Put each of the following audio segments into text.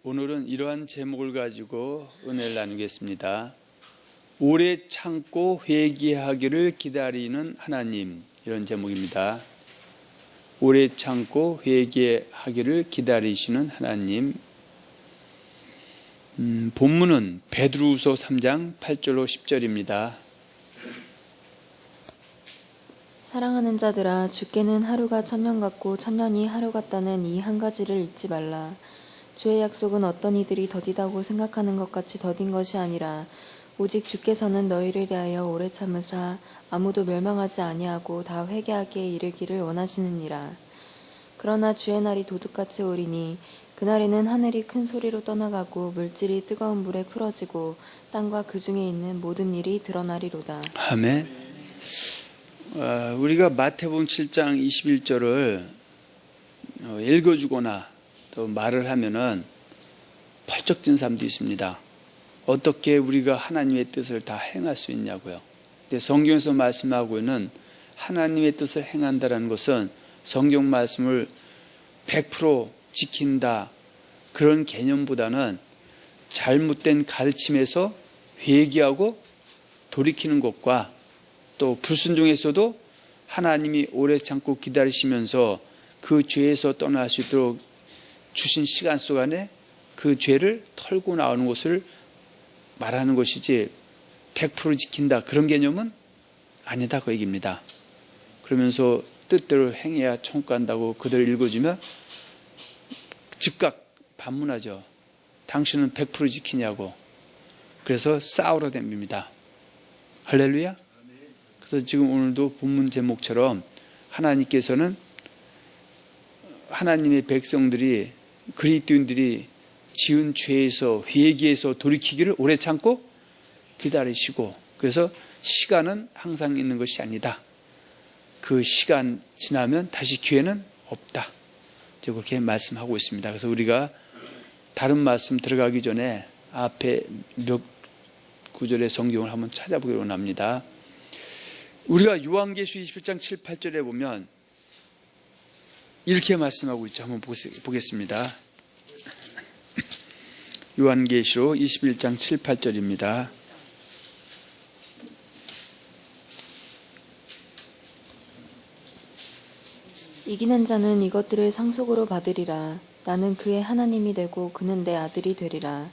오늘은 이러한 제목을 가지고 은혜를 나누겠습니다. 오래 참고 회개하기를 기다리는 하나님, 이런 제목입니다. 오래 참고 회개하기를 기다리시는 하나님. 본문은 베드로후서 3장 8절로 10절입니다. 사랑하는 자들아, 주께는 하루가 천년 같고 천년이 하루 같다는 이 한 가지를 잊지 말라. 주의 약속은 어떤 이들이 더디다고 생각하는 것 같이 더딘 것이 아니라 오직 주께서는 너희를 대하여 오래 참으사 아무도 멸망하지 아니하고 다 회개하기에 이르기를 원하시느니라. 그러나 주의 날이 도둑같이 오리니 그날에는 하늘이 큰 소리로 떠나가고 물질이 뜨거운 물에 풀어지고 땅과 그 중에 있는 모든 일이 드러나리로다. 아멘. 우리가 마태복음 7장 21절을 읽어주거나 또 말을 하면은 펄쩍 뛴 사람도 있습니다. 어떻게 우리가 하나님의 뜻을 다 행할 수 있냐고요. 근데 성경에서 말씀하고 있는 하나님의 뜻을 행한다는 것은 성경 말씀을 100% 지킨다, 그런 개념보다는 잘못된 가르침에서 회개하고 돌이키는 것과 또 불순종에서도 하나님이 오래 참고 기다리시면서 그 죄에서 떠날 수 있도록 주신 시간 속 안에 그 죄를 털고 나오는 것을 말하는 것이지 100% 지킨다, 그런 개념은 아니다, 그 얘기입니다. 그러면서 뜻대로 행해야 천국 간다고 그대로 읽어주면 즉각 반문하죠. 당신은 100% 지키냐고. 그래서 싸우러 댑니다. 할렐루야. 그래서 지금 오늘도 본문 제목처럼 하나님께서는 하나님의 백성들이, 그리스도인들이 지은 죄에서 회개해서 돌이키기를 오래 참고 기다리시고, 그래서 시간은 항상 있는 것이 아니다. 그 시간 지나면 다시 기회는 없다. 그렇게 말씀하고 있습니다. 그래서 우리가 다른 말씀 들어가기 전에 앞에 몇 구절의 성경을 한번 찾아보기로 원합니다. 우리가 요한계시록 21장 7, 8절에 보면 이렇게 말씀하고 있죠. 한번 보겠습니다. 요한계시록 21장 7, 8절입니다. 이기는 자는 이것들을 상속으로 받으리라. 나는 그의 하나님이 되고 그는 내 아들이 되리라.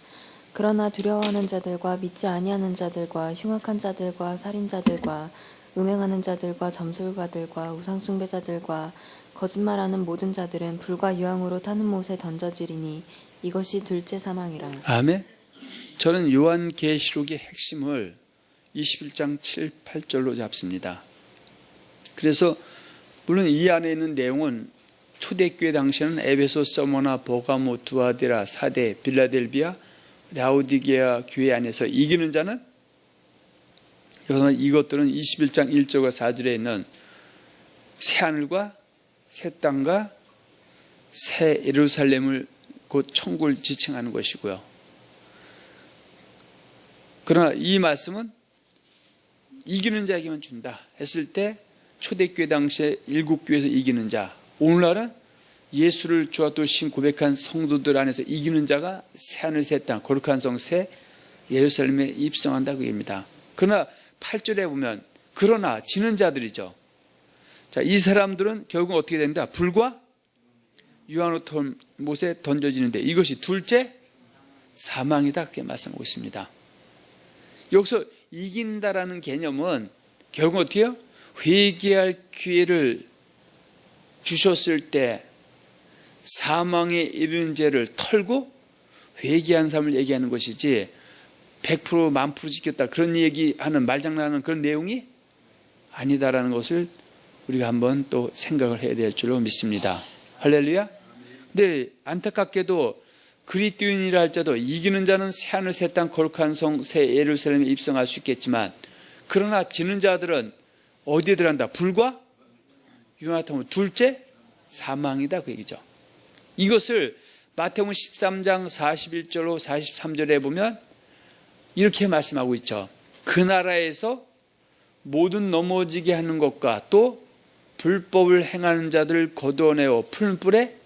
그러나 두려워하는 자들과 믿지 아니하는 자들과 흉악한 자들과 살인자들과 음행하는 자들과 점술가들과 우상숭배자들과 거짓말하는 모든 자들은 불과 유황으로 타는 못에 던져지리니 이것이 둘째 사망이라. 아멘. 저는 요한계시록의 핵심을 21장 7, 8절로 잡습니다. 그래서 물론 이 안에 있는 내용은 초대교회 당시에는 에베소, 서머나, 버가모, 두아디라, 사데, 빌라델비아, 라오디게아 교회 안에서 이기는 자는, 이것들은 21장 1절과 4절에 있는 새하늘과 새 땅과 새 예루살렘을, 곧 천국을 지칭하는 것이고요. 그러나 이 말씀은 이기는 자에게만 준다 했을 때 초대교회 당시에 7교회에서 이기는 자, 오늘날은 예수를 주와 또 신 고백한 성도들 안에서 이기는 자가 새하늘 새 땅 거룩한 성 새 예루살렘에 입성한다, 그 얘기입니다. 그러나 8절에 보면 그러나 지는 자들이죠. 자, 이 사람들은 결국 어떻게 된다? 불과 유황으로 탄 못에 던져지는데 이것이 둘째 사망이다, 그렇게 말씀하고 있습니다. 여기서 이긴다라는 개념은 결국 어떻게 해요? 회개할 기회를 주셨을 때 사망에 이르는 죄를 털고 회개한 삶을 얘기하는 것이지 100% 1000% 지켰다, 그런 얘기하는 말장난하는 그런 내용이 아니다라는 것을 우리가 한번 또 생각을 해야 될 줄로 믿습니다. 할렐루야. 근데 안타깝게도 그리스도인이라 할지라도 이기는 자는 새하늘 새 땅 거룩한 성 새 예루살렘에 입성할 수 있겠지만, 그러나 지는 자들은 어디에 들어간다? 불과 유황하면 둘째 사망이다, 그 얘기죠. 이것을 마태복음 13장 41절로 43절에 보면 이렇게 말씀하고 있죠. 그 나라에서 모든 넘어지게 하는 것과 또 불법을 행하는 자들을 거두어내어 푸른 뿔에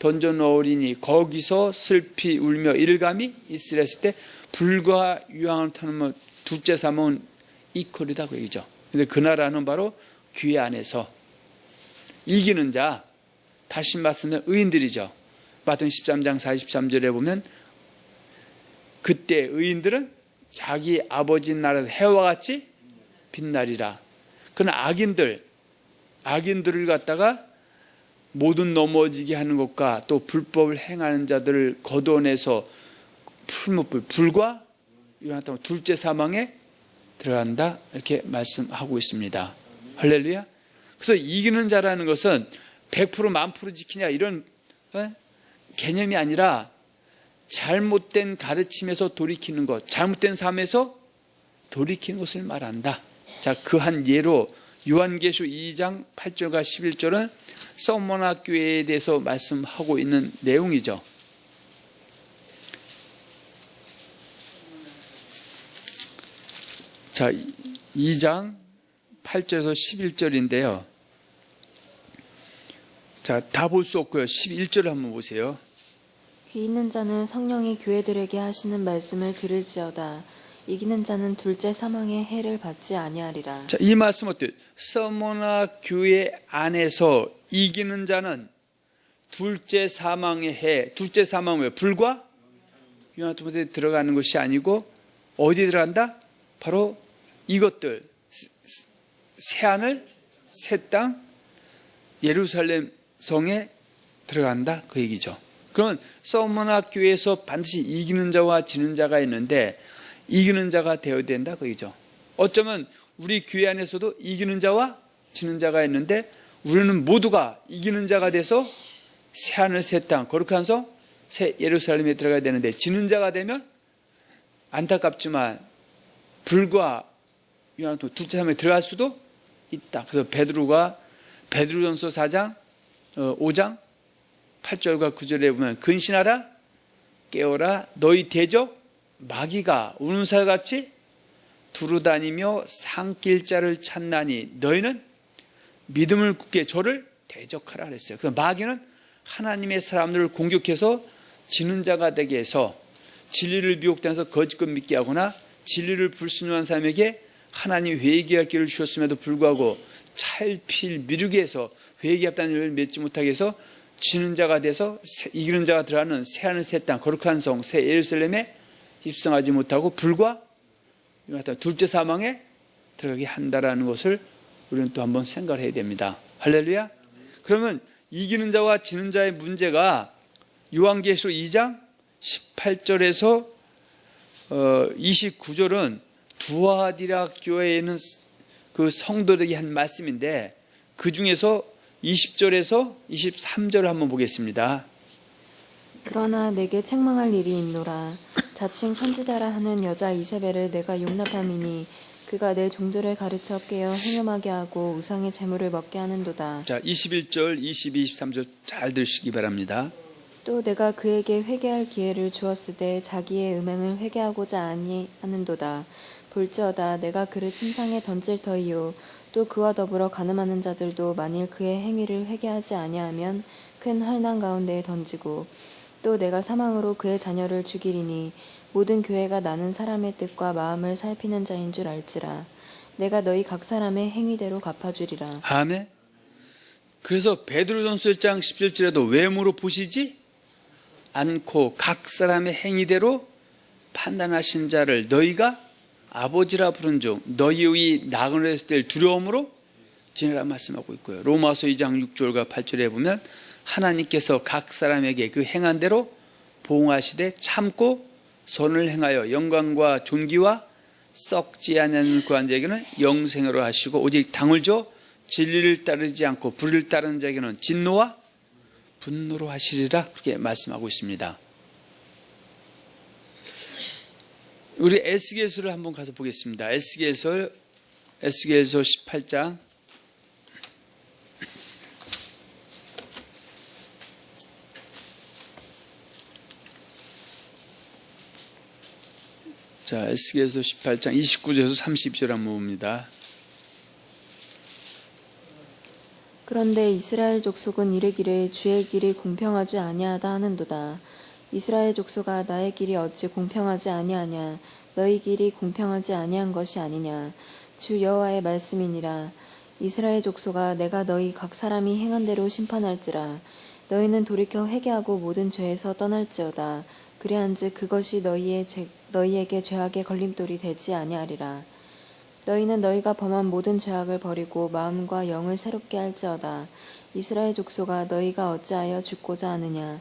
던져 넣으리니 거기서 슬피 울며 이를 감이 있으라 했을 때 불과 유황을 터는 둘째 사망은 이퀄이다 그 얘기죠. 근데 그 나라는 바로 교회 안에서 이기는 자, 다시 말씀드리면 의인들이죠. 마태복음 13장 43절에 보면 그때 의인들은 자기 아버지 나라에서 해와 같이 빛나리라. 그러나 악인들을 갖다가 모든 넘어지게 하는 것과 또 불법을 행하는 자들을 거둬내서 불과 유한하다면 둘째 사망에 들어간다 이렇게 말씀하고 있습니다. 할렐루야. 그래서 이기는 자라는 것은 100% 1000% 지키냐 이런 개념이 아니라 잘못된 가르침에서 돌이키는 것, 잘못된 삶에서 돌이키는 것을 말한다. 자, 그 한 예로 요한계시록 2장 8절과 11절은 서머나 교회에 대해서 말씀하고 있는 내용이죠. 자, 2장 8절에서 11절인데요. 자, 다 볼 수 없고요. 11절을 한번 보세요. 귀 있는 자는 성령이 교회들에게 하시는 말씀을 들을지어다. 이기는 자는 둘째 사망의 해를 받지 아니하리라. 자, 이 말씀 어때요? 서머나 교회 안에서 이기는 자는 둘째 사망의 해, 둘째 사망 왜? 불과 유나토못에 들어가는 것이 아니고 어디 들어간다? 바로 이것들 새하늘, 새 땅, 예루살렘 성에 들어간다 그 얘기죠. 그러면 서머나 교회에서 반드시 이기는 자와 지는 자가 있는데 이기는 자가 되어야 된다 그 얘기죠. 어쩌면 우리 교회 안에서도 이기는 자와 지는 자가 있는데 우리는 모두가 이기는 자가 돼서 새하늘 새 땅 거룩하면서 새 예루살렘에 들어가야 되는데 지는 자가 되면 안타깝지만 불과 둘째 사람에 들어갈 수도 있다. 그래서 베드로전서 4장 5장 8절과 9절에 보면 근신하라 깨어라 너희 대적 마귀가 우는 살같이 두루다니며 산길자를 찾나니 너희는 믿음을 굳게 저를 대적하라 그랬어요. 그래서 마귀는 하나님의 사람들을 공격해서 지는 자가 되게 해서 진리를 미혹당해서 거짓것 믿게 하거나 진리를 불순종한 사람에게 하나님 회개할 길을 주셨음에도 불구하고 찰필 미루게 해서 회개했다는 일을 맺지 못하게 해서 지는 자가 돼서 이기는 자가 들어가는 새하늘 새 땅 거룩한 성 새 예루살렘에 입성하지 못하고 불과 둘째 사망에 들어가게 한다라는 것을 우리는 또 한번 생각을 해야 됩니다. 할렐루야. 그러면 이기는 자와 지는 자의 문제가 요한계시록 2장 18절에서 29절은 두아디라 교회에 있는 그 성도들에게 한 말씀인데 그 중에서 20절에서 23절을 한번 보겠습니다. 그러나 내게 책망할 일이 있노라. 자칭 선지자라 하는 여자 이세벨을 내가 용납함이니 그가 내 종들을 가르쳐 깨어 행음하게 하고 우상의 재물을 먹게 하는도다. 자, 21절, 22, 23절 잘 들으시기 바랍니다. 또 내가 그에게 회개할 기회를 주었으되 자기의 음행을 회개하고자 아니하는도다. 볼지어다 내가 그를 침상에 던질 터이요 또 그와 더불어 간음하는 자들도 만일 그의 행위를 회개하지 아니하면 큰 환난 가운데에 던지고 또 내가 사망으로 그의 자녀를 죽이리니 모든 교회가 나는 사람의 뜻과 마음을 살피는 자인 줄 알지라. 내가 너희 각 사람의 행위대로 갚아주리라. 아멘. 그래서 베드로전서 1장 17절에도 외모로 보시지 않고 각 사람의 행위대로 판단하신 자를 너희가 아버지라 부른 중 너희의 나그네를 될 두려움으로 지내라 말씀하고 있고요. 로마서 2장 6절과 8절에 보면 하나님께서 각 사람에게 그 행한 대로 보응하시되 참고 선을 행하여 영광과 존귀와 썩지 않는 그한 자에게는 영생으로 하시고 오직 당을 줘 진리를 따르지 않고 불의를 따르는 자에게는 진노와 분노로 하시리라 그렇게 말씀하고 있습니다. 우리 에스겔서를 한번 가서 보겠습니다. 에스겔서 18장 자, 에스겔서 18장 29절에서 30절 한번 봅니다. 그런데 이스라엘 족속은 이르기를 주의 길이 공평하지 아니하다 하는도다. 이스라엘 족속아 나의 길이 어찌 공평하지 아니하냐 너희 길이 공평하지 아니한 것이 아니냐 주 여호와의 말씀이니라. 이스라엘 족속아 내가 너희 각 사람이 행한 대로 심판할지라. 너희는 돌이켜 회개하고 모든 죄에서 떠날지어다. 그래한즉 그것이 너희에게 죄악의 걸림돌이 되지 아니하리라. 너희는 너희가 범한 모든 죄악을 버리고 마음과 영을 새롭게 할지어다. 이스라엘 족속아 너희가 어찌하여 죽고자 하느냐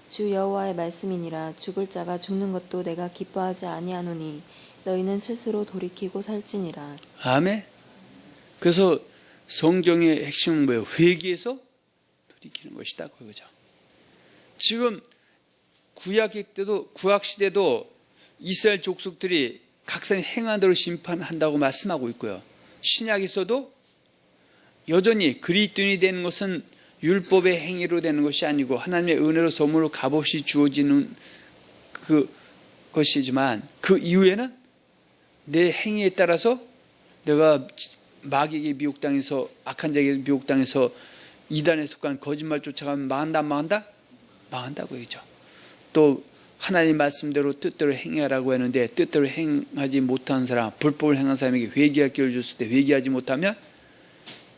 주 여호와의 말씀이니라. 죽을 자가 죽는 것도 내가 기뻐하지 아니하노니 너희는 스스로 돌이키고 살지니라. 아멘. 그래서 성경의 핵심은 뭐예요? 회개해서 돌이키는 것이다 그거죠. 지금 구약 시대도 이스라엘 족속들이 각 사람이 행한 대로 심판한다고 말씀하고 있고요. 신약에서도 여전히 그리스도인이 되는 것은 율법의 행위로 되는 것이 아니고 하나님의 은혜로 선물로 값없이 주어지는 그것이지만 그 이후에는 내 행위에 따라서 내가 마귀에게 미혹당해서 악한 자에게 미혹당해서 이단에 속한 거짓말 쫓아가면 망한다 안 망한다? 망한다고 얘기죠. 또 하나님 말씀대로 뜻대로 행하라고 했는데 뜻대로 행하지 못한 사람, 불법을 행한 사람에게 회개할 기회를 줬을 때 회개하지 못하면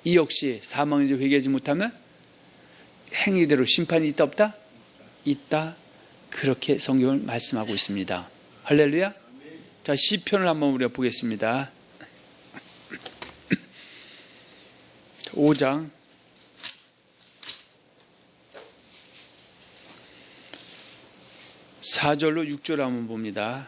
이 역시 사망이죠. 회개하지 못하면 행위대로 심판이 있다 없다? 있다. 그렇게 성경을 말씀하고 있습니다. 할렐루야. 자, 시편을 한번 우리가 보겠습니다. 5장 4절로 6절 한번 봅니다.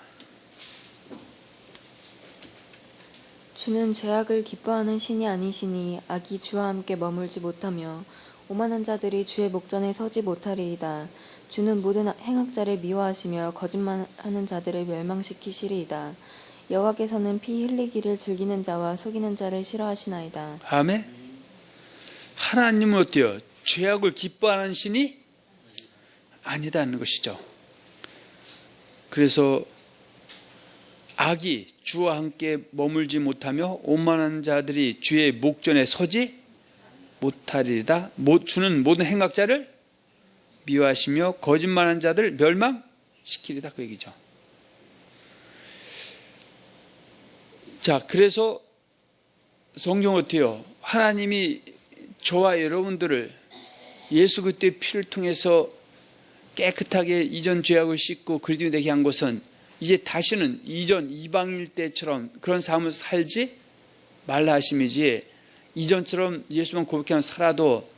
주는 죄악을 기뻐하는 신이 아니시니 악이 주와 함께 머물지 못하며 오만한 자들이 주의 목전에 서지 못하리이다. 주는 모든 행악자를 미워하시며 거짓말하는 자들을 멸망시키시리이다. 여호와께서는 피 흘리기를 즐기는 자와 속이는 자를 싫어하시나이다. 아멘. 하나님은 어때요? 죄악을 기뻐하는 신이 아니다는 것이죠. 그래서 악이 주와 함께 머물지 못하며 오만한 자들이 주의 목전에 서지 못하리이다. 주는 모든 행악자를 미워하시며 거짓말하는 자들 멸망시키리다 그 얘기죠. 자, 그래서 성경은 어때요? 하나님이 저와 여러분들을 예수 그리스도의 피를 통해서 깨끗하게 이전 죄악을 씻고 그리스도인이 되게 한 것은 이제 다시는 이전 이방일 때처럼 그런 삶을 살지 말라 하심이지, 이전처럼 예수만 고백하면 살아도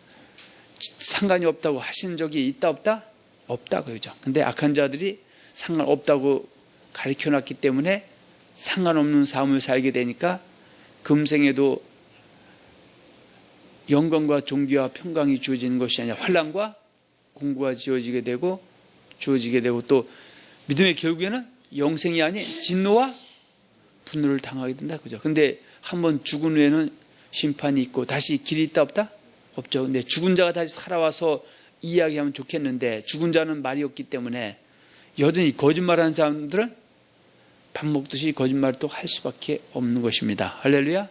상관이 없다고 하신 적이 있다 없다? 없다 그러죠. 근데 악한 자들이 상관없다고 가르쳐놨기 때문에 상관없는 삶을 살게 되니까 금생에도 영광과 존귀와 평강이 주어지는 것이 아니라 환난과 공고가 주어지게 되고 또 믿음의 결국에는 영생이 아닌 진노와 분노를 당하게 된다 그죠. 근데 한번 죽은 후에는 심판이 있고 다시 길이 있다 없다? 없죠. 근데 죽은 자가 다시 살아와서 이야기하면 좋겠는데 죽은 자는 말이 없기 때문에 여전히 거짓말하는 사람들은 밥 먹듯이 거짓말을 또 할 수밖에 없는 것입니다. 할렐루야.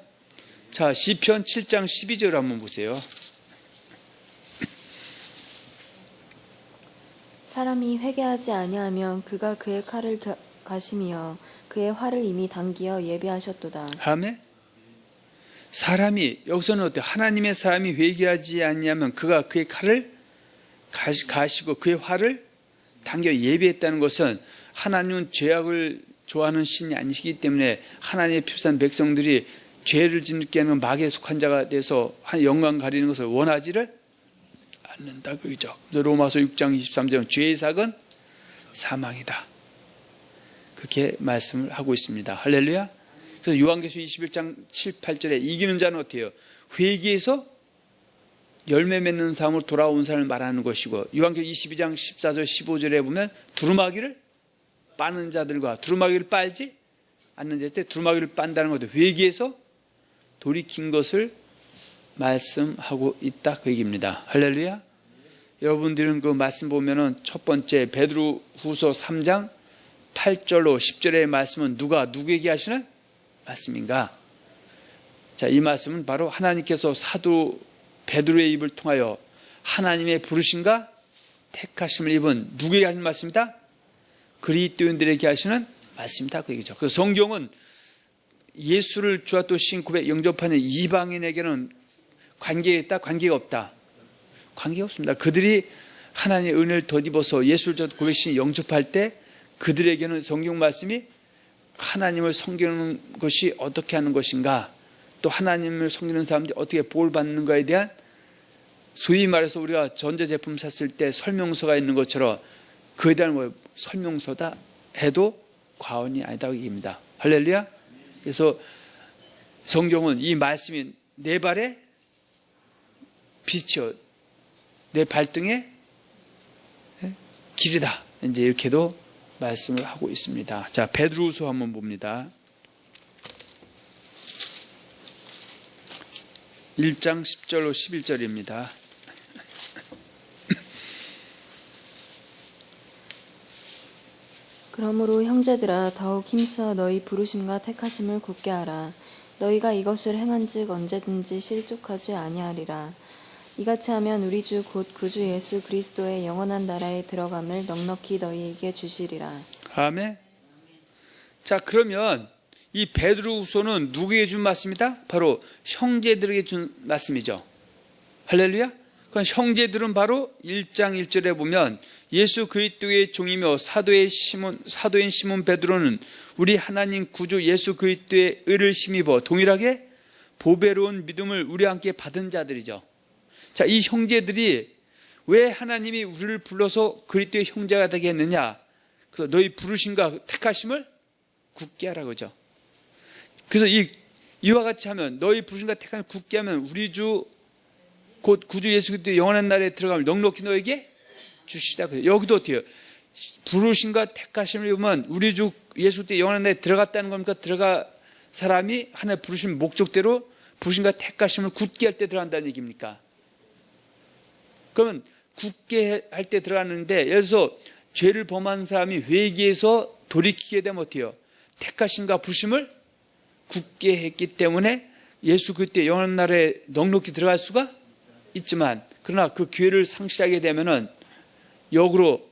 자, 시편 7장 12절 한번 보세요. 사람이 회개하지 아니하면 그가 그의 칼을 가시며 그의 활을 이미 당기어 예비하셨도다. 아멘. 사람이 여기서는 어때요? 하나님의 사람이 회개하지 않냐면 그가 그의 칼을 가시고 그의 활을 당겨 예비했다는 것은 하나님은 죄악을 좋아하는 신이 아니시기 때문에 하나님의 필요한 백성들이 죄를 짓게 하는 마귀에 속한 자가 돼서 영광 가리는 것을 원하지를 않는다 그죠. 로마서 6장 23절은 죄의 삭은 사망이다 그렇게 말씀을 하고 있습니다. 할렐루야. 그래서 요한계시록 21장 7, 8절에 이기는 자는 어때요? 회개해서 열매 맺는 삶으로 돌아온 사람을 말하는 것이고, 요한계시록 22장 14절 15절에 보면 두루마기를 빠는 자들과 두루마기를 빨지 않는 자 때 두루마기를 빤다는 것도 회개해서 돌이킨 것을 말씀하고 있다 그 얘기입니다. 할렐루야. 여러분들은 그 말씀 보면은 첫 번째 베드로후서 3장 8절로 10절의 말씀은 누구에게 하시는 말씀인가? 자, 이 말씀은 바로 하나님께서 사도 베드로의 입을 통하여 하나님의 부르심과 택하심을 입은 누구에게 하는 말씀이다? 그리스도인들에게 하시는 말씀이다. 그 얘기죠. 그래서 성경은 예수를 주와 또 신고백 영접하는 이방인에게는 관계가 있다? 관계가 없다? 관계가 없습니다. 그들이 하나님의 은혜를 덧입어서 예수를 주와 또 고백신 영접할 때 그들에게는 성경 말씀이 하나님을 섬기는 것이 어떻게 하는 것인가, 또 하나님을 섬기는 사람들이 어떻게 복을 받는가에 대한, 소위 말해서 우리가 전자제품 샀을 때 설명서가 있는 것처럼 그에 대한 설명서다 해도 과언이 아니다고 얘기합니다. 할렐루야. 그래서 성경은 이 말씀이 내 발에 빛이요 내 발등에 길이다, 이제 이렇게도 말씀을 하고 있습니다. 자, 베드로후서 한번 봅니다. 1장 10절로 11절입니다. 그러므로 형제들아 더욱 힘써 너희 부르심과 택하심을 굳게 하라. 너희가 이것을 행한즉 언제든지 실족하지 아니하리라. 이같이 하면 우리 주 곧 구주 예수 그리스도의 영원한 나라에 들어감을 넉넉히 너희에게 주시리라. 아멘. 자, 그러면 이 베드로후서는 누구에게 준 말씀이다? 바로 형제들에게 준 말씀이죠. 할렐루야. 그럼 형제들은 바로 1장 1절에 보면 예수 그리스도의 종이며 사도인 시몬 베드로는 우리 하나님 구주 예수 그리스도의 의를 힘입어 동일하게 보배로운 믿음을 우리와 함께 받은 자들이죠. 자, 이 형제들이 왜 하나님이 우리를 불러서 그리스도의 형제가 되게 했느냐? 그래서 너희 부르심과 택하심을 굳게 하라고 하죠. 그래서 이와 같이 하면, 너희 부르심과 택하심을 굳게 하면 우리 주 곧 구주 예수 그리스도의 영원한 날에 들어가면 넉넉히 너에게 주시다. 여기도 어때요? 부르심과 택하심을 입으면 우리 주 예수 그리스도의 영원한 날에 들어갔다는 겁니까? 들어가 사람이 하나의 부르심 목적대로 부르심과 택하심을 굳게 할 때 들어간다는 얘기입니까? 그러면 굳게 할 때 들어가는데, 예를 들어서 죄를 범한 사람이 회개해서 돌이키게 되면 어때요? 택하심과 부르심을 굳게 했기 때문에 예수 그리스도의 영원한 날에 넉넉히 들어갈 수가 있지만, 그러나 그 기회를 상실하게 되면은 역으로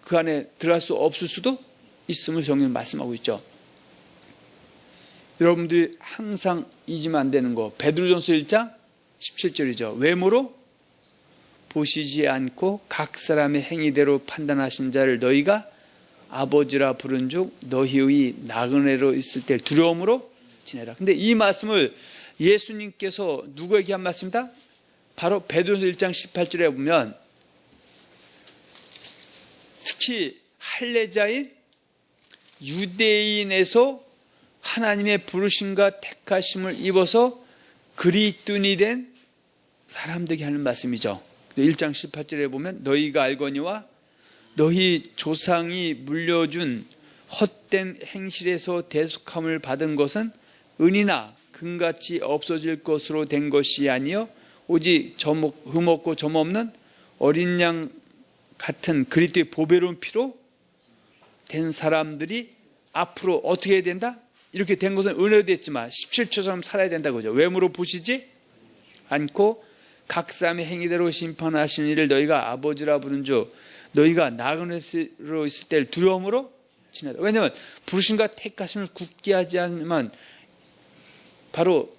그 안에 들어갈 수 없을 수도 있음을 성경은 말씀하고 있죠. 여러분들이 항상 잊으면 안 되는 거, 베드로전서 1장 17절이죠. 외모로 보시지 않고 각 사람의 행위대로 판단하신 자를 너희가 아버지라 부른 즉 너희의 나그네로 있을 때 두려움으로 지내라. 근데 이 말씀을 예수님께서 누구에게 한 말씀이다? 바로 베드로전서 1장 18절에 보면 특히 할례자인 유대인에서 하나님의 부르심과 택하심을 입어서 그리스도인이 된 사람들에게 하는 말씀이죠. 1장 18절에 보면 너희가 알거니와 너희 조상이 물려준 헛된 행실에서 대속함을 받은 것은 은이나 금같이 없어질 것으로 된 것이 아니요 오직 흠없고 점없는 어린 양 같은 그리스도의 보배로운 피로 된 사람들이 앞으로 어떻게 해야 된다? 이렇게 된 것은 은혜로 됐지만 17초처럼 살아야 된다고 하죠. 외모로 보시지 않고 각 사람의 행위대로 심판하시는 이를 너희가 아버지라 부른 줄 너희가 나그네로 있을 때를 두려움으로 지내라. 왜냐하면 부르심과 택하심을 굳게 하지 않으면 바로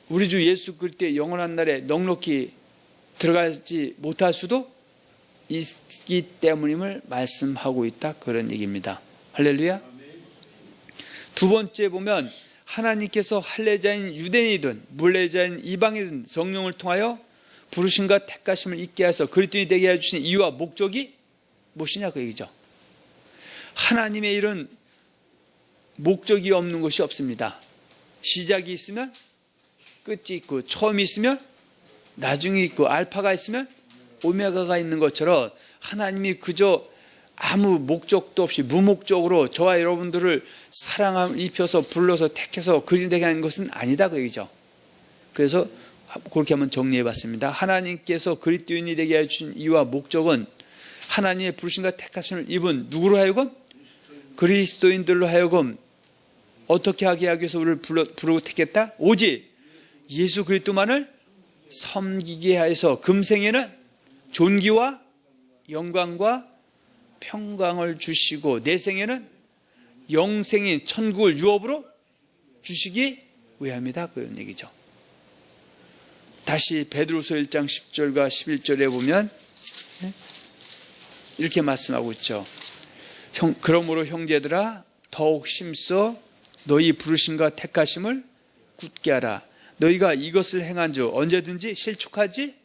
우리 주 예수 그리스도의 영원한 날에 넉넉히 들어가지 못할 수도 있기 때문임을 말씀하고 있다, 그런 얘기입니다. 할렐루야. 두 번째 보면 하나님께서 할례자인 유대인이든 물례자인 이방이든 성령을 통하여 부르심과 택하심을 있게 해서 그리스도인이 되게 해주신 이유와 목적이 무엇이냐 그 얘기죠. 하나님의 일은 목적이 없는 것이 없습니다. 시작이 있으면 끝이 있고, 처음이 있으면 나중이 있고, 알파가 있으면 오메가가 있는 것처럼 하나님이 그저 아무 목적도 없이 무목적으로 저와 여러분들을 사랑함을 입혀서 불러서 택해서 그리 되게 하는 것은 아니다 그 얘기죠. 그래서 그렇게 한번 정리해 봤습니다. 하나님께서 그리스도인이 되게 해주신 이유와 목적은 하나님의 부르심과 택하심을 입은 누구로 하여금? 그리스도인들로 하여금 어떻게 하게 하기 위해서 우리를 부르고 택했다? 오직 예수 그리스도만을 섬기게 하여서 금생에는 존귀와 영광과 평강을 주시고 내생에는 영생인 천국을 유업으로 주시기 위함이다, 그런 얘기죠. 다시 베드로서 1장 10절과 11절에 보면 이렇게 말씀하고 있죠. 그러므로 형제들아 더욱 힘써 너희 부르심과 택하심을 굳게 하라. 너희가 이것을 행한 줄 언제든지 실족하지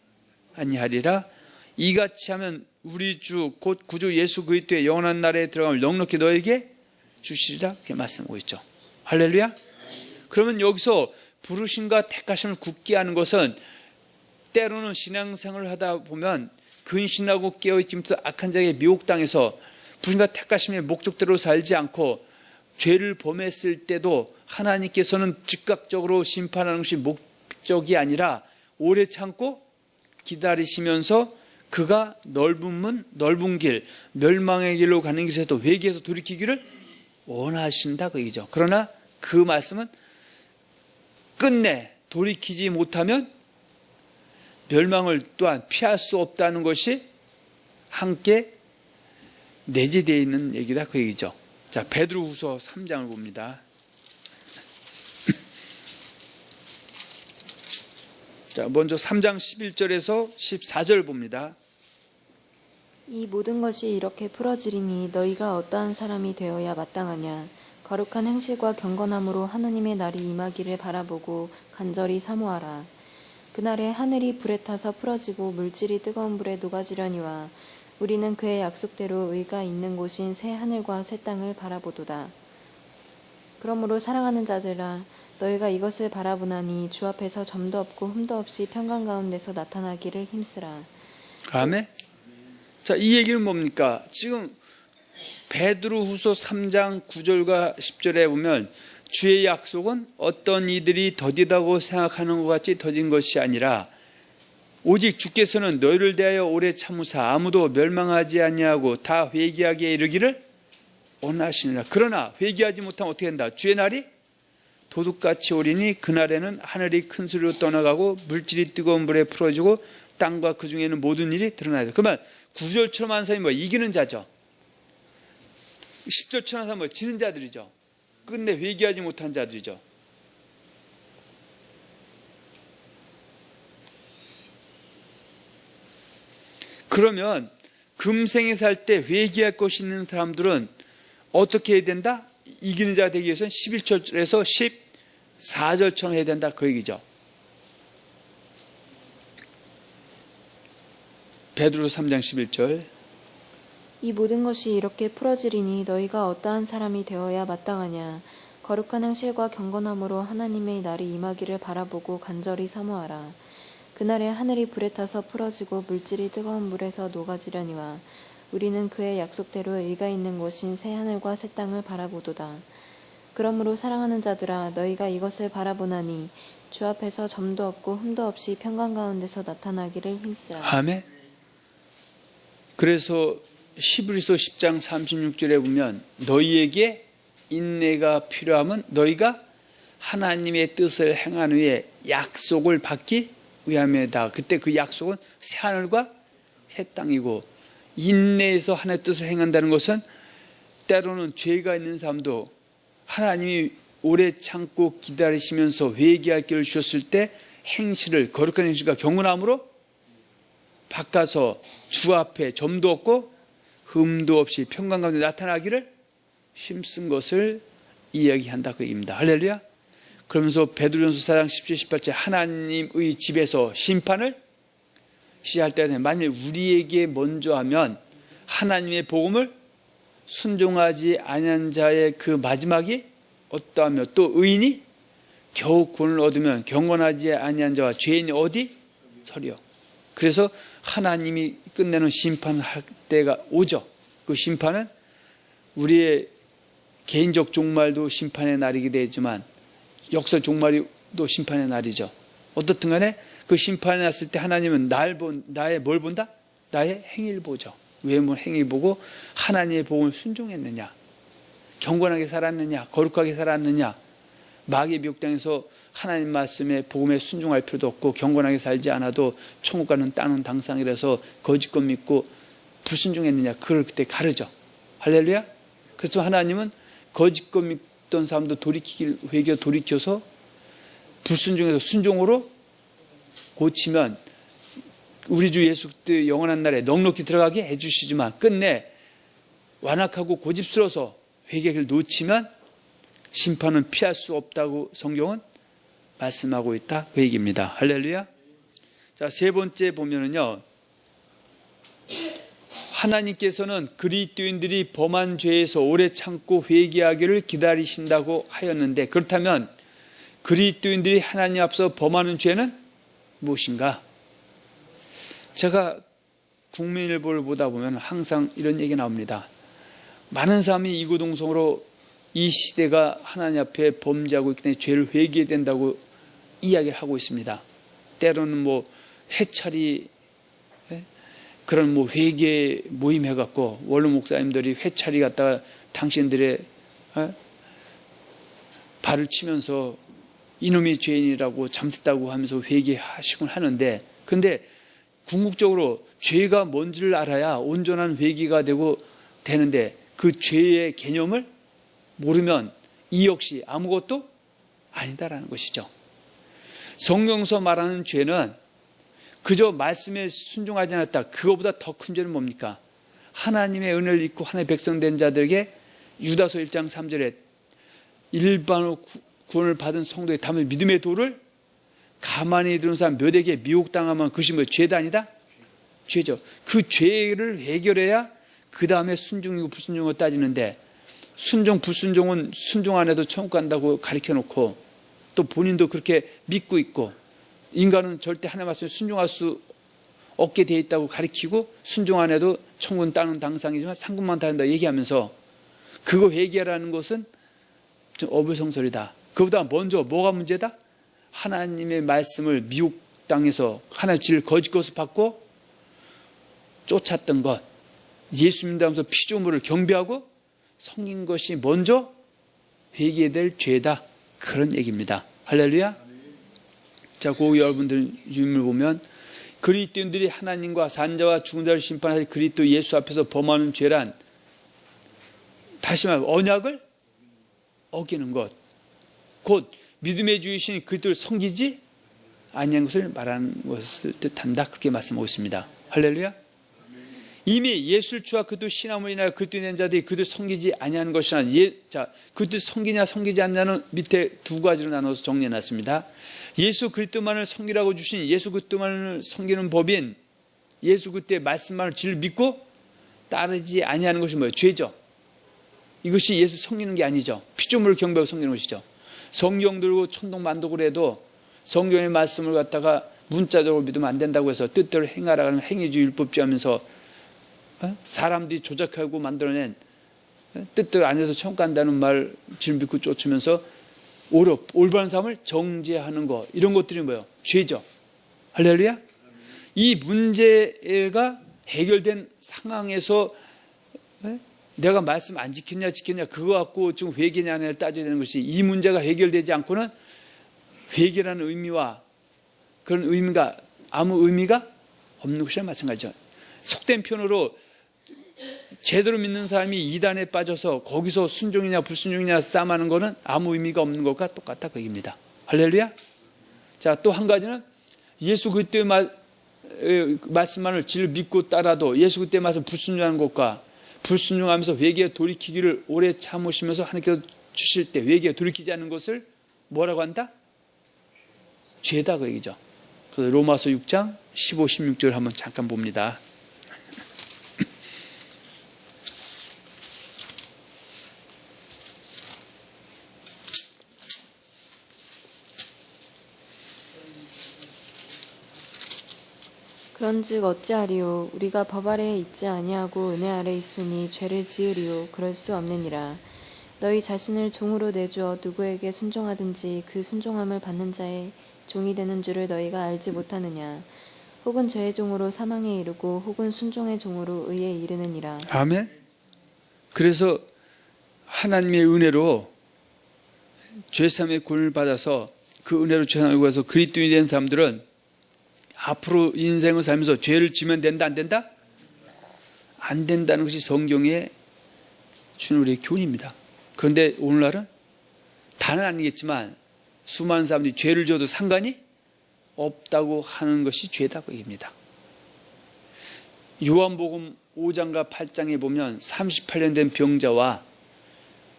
아니하리라. 이같이 하면 우리 주 곧 구주 예수 그리스도의 영원한 나라에 들어감을 넉넉히 너에게 주시리라, 이렇게 말씀하고 있죠. 할렐루야. 그러면 여기서 부르심과 택하심을 굳게 하는 것은 때로는 신앙생활을 하다 보면 근신하고 깨어있지면서 악한 자에게 미혹당해서 부르심과 택하심의 목적대로 살지 않고 죄를 범했을 때도 하나님께서는 즉각적으로 심판하는 것이 목적이 아니라 오래 참고 기다리시면서 그가 넓은 문, 넓은 길, 멸망의 길로 가는 길에서도 회개해서 돌이키기를 원하신다, 그 얘기죠. 그러나 그 말씀은 끝내 돌이키지 못하면 멸망을 또한 피할 수 없다는 것이 함께 내재되어 있는 얘기다, 그 얘기죠. 자, 베드로후서 3장을 봅니다. 자, 먼저 3장 11절에서 14절 봅니다. 이 모든 것이 이렇게 풀어지리니 너희가 어떠한 사람이 되어야 마땅하냐. 거룩한 행실과 경건함으로 하나님의 날이 임하기를 바라보고 간절히 사모하라. 그날에 하늘이 불에 타서 풀어지고 물질이 뜨거운 불에 녹아지려니와 우리는 그의 약속대로 의가 있는 곳인 새 하늘과 새 땅을 바라보도다. 그러므로 사랑하는 자들아 너희가 이것을 바라보나니 주 앞에서 점도 없고 흠도 없이 평강 가운데서 나타나기를 힘쓰라. 아멘. 자, 이 얘기는 뭡니까? 지금 베드로후서 3장 9절과 10절에 보면 주의 약속은 어떤 이들이 더디다고 생각하는 것 같이 더딘 것이 아니라 오직 주께서는 너희를 대하여 오래 참으사 아무도 멸망하지 아니하고 다 회개하게 이르기를 원하시니라. 그러나 회개하지 못하면 어떻게 된다? 주의 날이 도둑같이 오리니 그날에는 하늘이 큰 소리로 떠나가고 물질이 뜨거운 불에 풀어지고 땅과 그 중에는 모든 일이 드러나야. 그러면 9절처럼 한 사람이 뭐 이기는 자죠. 10절처럼 한 사람은 뭐 지는 자들이죠. 끝내 회개하지 못한 자들이죠. 그러면 금생에 살 때 회개할 것이 있는 사람들은 어떻게 해야 된다? 이기는 자가 되기 위해서는 11절에서 14절처럼 해야 된다, 그 얘기죠. 베드로서 3장 11절. 이 모든 것이 이렇게 풀어지리니 너희가 어떠한 사람이 되어야 마땅하냐. 거룩한 행실과 경건함으로 하나님의 날이 임하기를 바라보고 간절히 사모하라. 그날에 하늘이 불에 타서 풀어지고 물질이 뜨거운 물에서 녹아지려니와 우리는 그의 약속대로 의가 있는 곳인 새 하늘과 새 땅을 바라보도다. 그러므로 사랑하는 자들아 너희가 이것을 바라보나니 주 앞에서 점도 없고 흠도 없이 평강 가운데서 나타나기를 힘쓰라. 아멘. 그래서 히브리서 10장 36절에 보면 너희에게 인내가 필요하면 너희가 하나님의 뜻을 행한 후에 약속을 받기 위함이다. 그때 그 약속은 새 하늘과 새 땅이고, 인내에서 하나님의 뜻을 행한다는 것은 때로는 죄가 있는 사람도 하나님이 오래 참고 기다리시면서 회개할 길을 주셨을 때 행실을, 거룩한 행실과 경건함으로 바꿔서 주 앞에 점도 없고 흠도 없이 평강 가운데 나타나기를 힘쓴 것을 이야기한다, 그 얘기입니다. 할렐루야. 그러면서 베드로전서 4장 17, 18절 하나님의 집에서 심판을 시작할 때는 만일 우리에게 먼저 하면 하나님의 복음을 순종하지 아니한 자의 그 마지막이 어떠하며 또 의인이 겨우 구원을 얻으면 경건하지 아니한 자와 죄인이 어디 서리요. 그래서 하나님이 끝내는 심판할 때가 오죠. 그 심판은 우리의 개인적 종말도 심판의 날이게 되지만 역사 종말도 심판의 날이죠. 어떻든 간에 그 심판이 났을 때 하나님은 나의 뭘 본다? 나의 행위를 보죠. 왜 뭐 행위 보고 하나님의 복음을 순종했느냐, 경건하게 살았느냐, 거룩하게 살았느냐, 마귀의 미혹당해서 하나님 말씀에 복음에 순종할 필요도 없고 경건하게 살지 않아도 천국 가는 따는 당상이라서 거짓것 믿고 불순종했느냐, 그걸 그때 가르죠. 할렐루야. 그래서 하나님은 거짓것 믿던 사람도 회개 돌이켜서 불순종해서 순종으로 고치면 우리 주 예수 그리스도의 영원한 날에 넉넉히 들어가게 해주시지만 끝내 완악하고 고집스러워서 회개를 놓치면 심판은 피할 수 없다고 성경은 말씀하고 있다, 그 얘기입니다. 할렐루야. 자, 세 번째 보면은요, 하나님께서는 그리스도인들이 범한 죄에서 오래 참고 회개하기를 기다리신다고 하였는데, 그렇다면 그리스도인들이 하나님 앞서 범하는 죄는 무엇인가? 제가 국민일보를 보다 보면 항상 이런 얘기 나옵니다. 많은 사람이 이구동성으로 이 시대가 하나님 앞에 범죄하고 있기 때문에 죄를 회개해야 된다고 이야기를 하고 있습니다. 때로는 뭐 회찰이, 그런 뭐 회개 모임 해갖고 원로 목사님들이 회찰이 갔다가 당신들의 발을 치면서 이놈이 죄인이라고 잠듣다고 하면서 회개하시곤 하는데, 근데 궁극적으로 죄가 뭔지를 알아야 온전한 회개가 되는데 그 죄의 개념을 모르면 이 역시 아무것도 아니다라는 것이죠. 성경에서 말하는 죄는 그저 말씀에 순종하지 않았다, 그거보다 더 큰 죄는 뭡니까? 하나님의 은혜를 입고 하나님의 백성된 자들에게 유다서 1장 3절에 일반으로 구원을 받은 성도의 담은 믿음의 도를 가만히 들은 사람 몇에게 미혹당하면 그것이 뭐 죄다 아니다? 죄죠. 그 죄를 해결해야 그 다음에 순종이고 불순종을 따지는데, 순종 불순종은 순종 안 해도 천국 간다고 가르쳐 놓고 또 본인도 그렇게 믿고 있고, 인간은 절대 하나님 말씀에 순종할 수 없게 돼 있다고 가르치고 순종 안 해도 천국은 따는 당상이지만 상급만 다른다 얘기하면서, 그거 회개라는 것은 좀 어불성설이다. 그보다 먼저 뭐가 문제다? 하나님의 말씀을 미혹당해서 하나님의 진리를 거짓 것을 받고 쫓았던 것, 예수 믿으면서 피조물을 경배하고 섬긴 것이 먼저 회개해야 될 죄다, 그런 얘기입니다. 할렐루야. 자, 그 여러분들 주임을 보면 그리스도인들이 하나님과 산자와 죽은 자를 심판할 그리스도 예수 앞에서 범하는 죄란, 다시 말하면 언약을 어기는 것, 곧 믿음의 주이신 그리스도를 섬기지 아니한 것을 말하는 것을 뜻한다, 그렇게 말씀하고 있습니다. 할렐루야. 이미 예수를 주와 그리스도 신함으로 인하여 그리스도인 된 자들이 그리스도를 섬기지 아니하는 것이나, 그리스도를 섬기냐 섬기지 않냐는 밑에 두 가지로 나눠서 정리해놨습니다. 예수 그리스도만을 섬기라고 주신 예수 그리스도만을 섬기는 법인 예수 그리스도의 말씀만을 진리를 믿고 따르지 아니하는 것이 뭐예요? 죄죠. 이것이 예수 섬기는 게 아니죠. 피조물을 경배하고 섬기는 것이죠. 성경 들고 천동만독을 해도 성경의 말씀을 갖다가 문자적으로 믿으면 안 된다고 해서 뜻대로 행하라는 행위주의 율법주의 하면서 사람들이 조작하고 만들어낸 뜻대로 안 해서 천국 간다는 말 질 믿고 쫓으면서 올바른 삶을 정죄하는 것, 이런 것들이 뭐예요? 죄죠. 할렐루야. 이 문제가 해결된 상황에서 내가 말씀 안 지켰냐 그거 갖고 지금 회개냐 안 했냐 따져야 되는 것이, 이 문제가 해결되지 않고는 회개라는 의미와 그런 의미가 아무 의미가 없는 것이랑 마찬가지죠. 속된 표현으로 제대로 믿는 사람이 이단에 빠져서 거기서 순종이냐 불순종이냐 싸움하는 것은 아무 의미가 없는 것과 똑같다, 그 얘기입니다. 할렐루야. 자, 또 한 가지는 예수 그리스도의 말씀만을 진리를 믿고 따라도 예수 그리스도의 말씀 불순종하는 것과 불순종하면서 회개에 돌이키기를 오래 참으시면서 하나님께서 주실 때 회개에 돌이키지 않는 것을 뭐라고 한다? 죄다, 그 얘기죠. 그래서 로마서 6장 15, 16절 한번 잠깐 봅니다. 그런즉 어찌하리요? 우리가 법 아래에 있지 아니하고 은혜 아래 있으니 죄를 지으리요? 그럴 수 없느니라. 너희 자신을 종으로 내주어 누구에게 순종하든지 그 순종함을 받는 자의 종이 되는 줄을 너희가 알지 못하느냐? 혹은 죄의 종으로 사망에 이르고 혹은 순종의 종으로 의에 이르느니라. 아멘. 그래서 하나님의 은혜로 죄사함의 구원을 받아서 그 은혜로 죄사함을 구해서 그리스도인이 된 사람들은 앞으로 인생을 살면서 죄를 지면 된다, 안 된다? 안 된다는 것이 성경에 주는 우리의 교훈입니다. 그런데 오늘날은 다는 아니겠지만 수많은 사람들이 죄를 져도 상관이 없다고 하는 것이 죄다 그 얘기입니다. 요한복음 5장과 8장에 보면 38년 된 병자와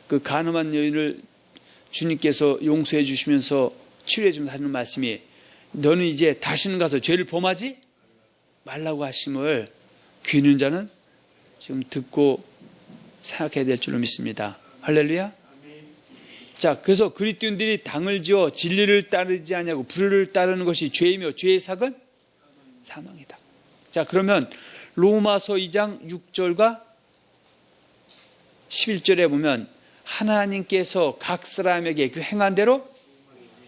그 간음한 여인을 주님께서 용서해 주시면서 치료해 주면서 하는 말씀이 너는 이제 다시는 가서 죄를 범하지 말라고 하심을 귀 있는 자는 지금 듣고 생각해야 될 줄로 믿습니다. 할렐루야. 자, 그래서 그리스도인들이 당을 지어 진리를 따르지 아니하고 불의를 따르는 것이 죄이며 죄의 삭은 사망이다. 자, 그러면 로마서 2장 6절과 11절에 보면 하나님께서 각 사람에게 그 행한 대로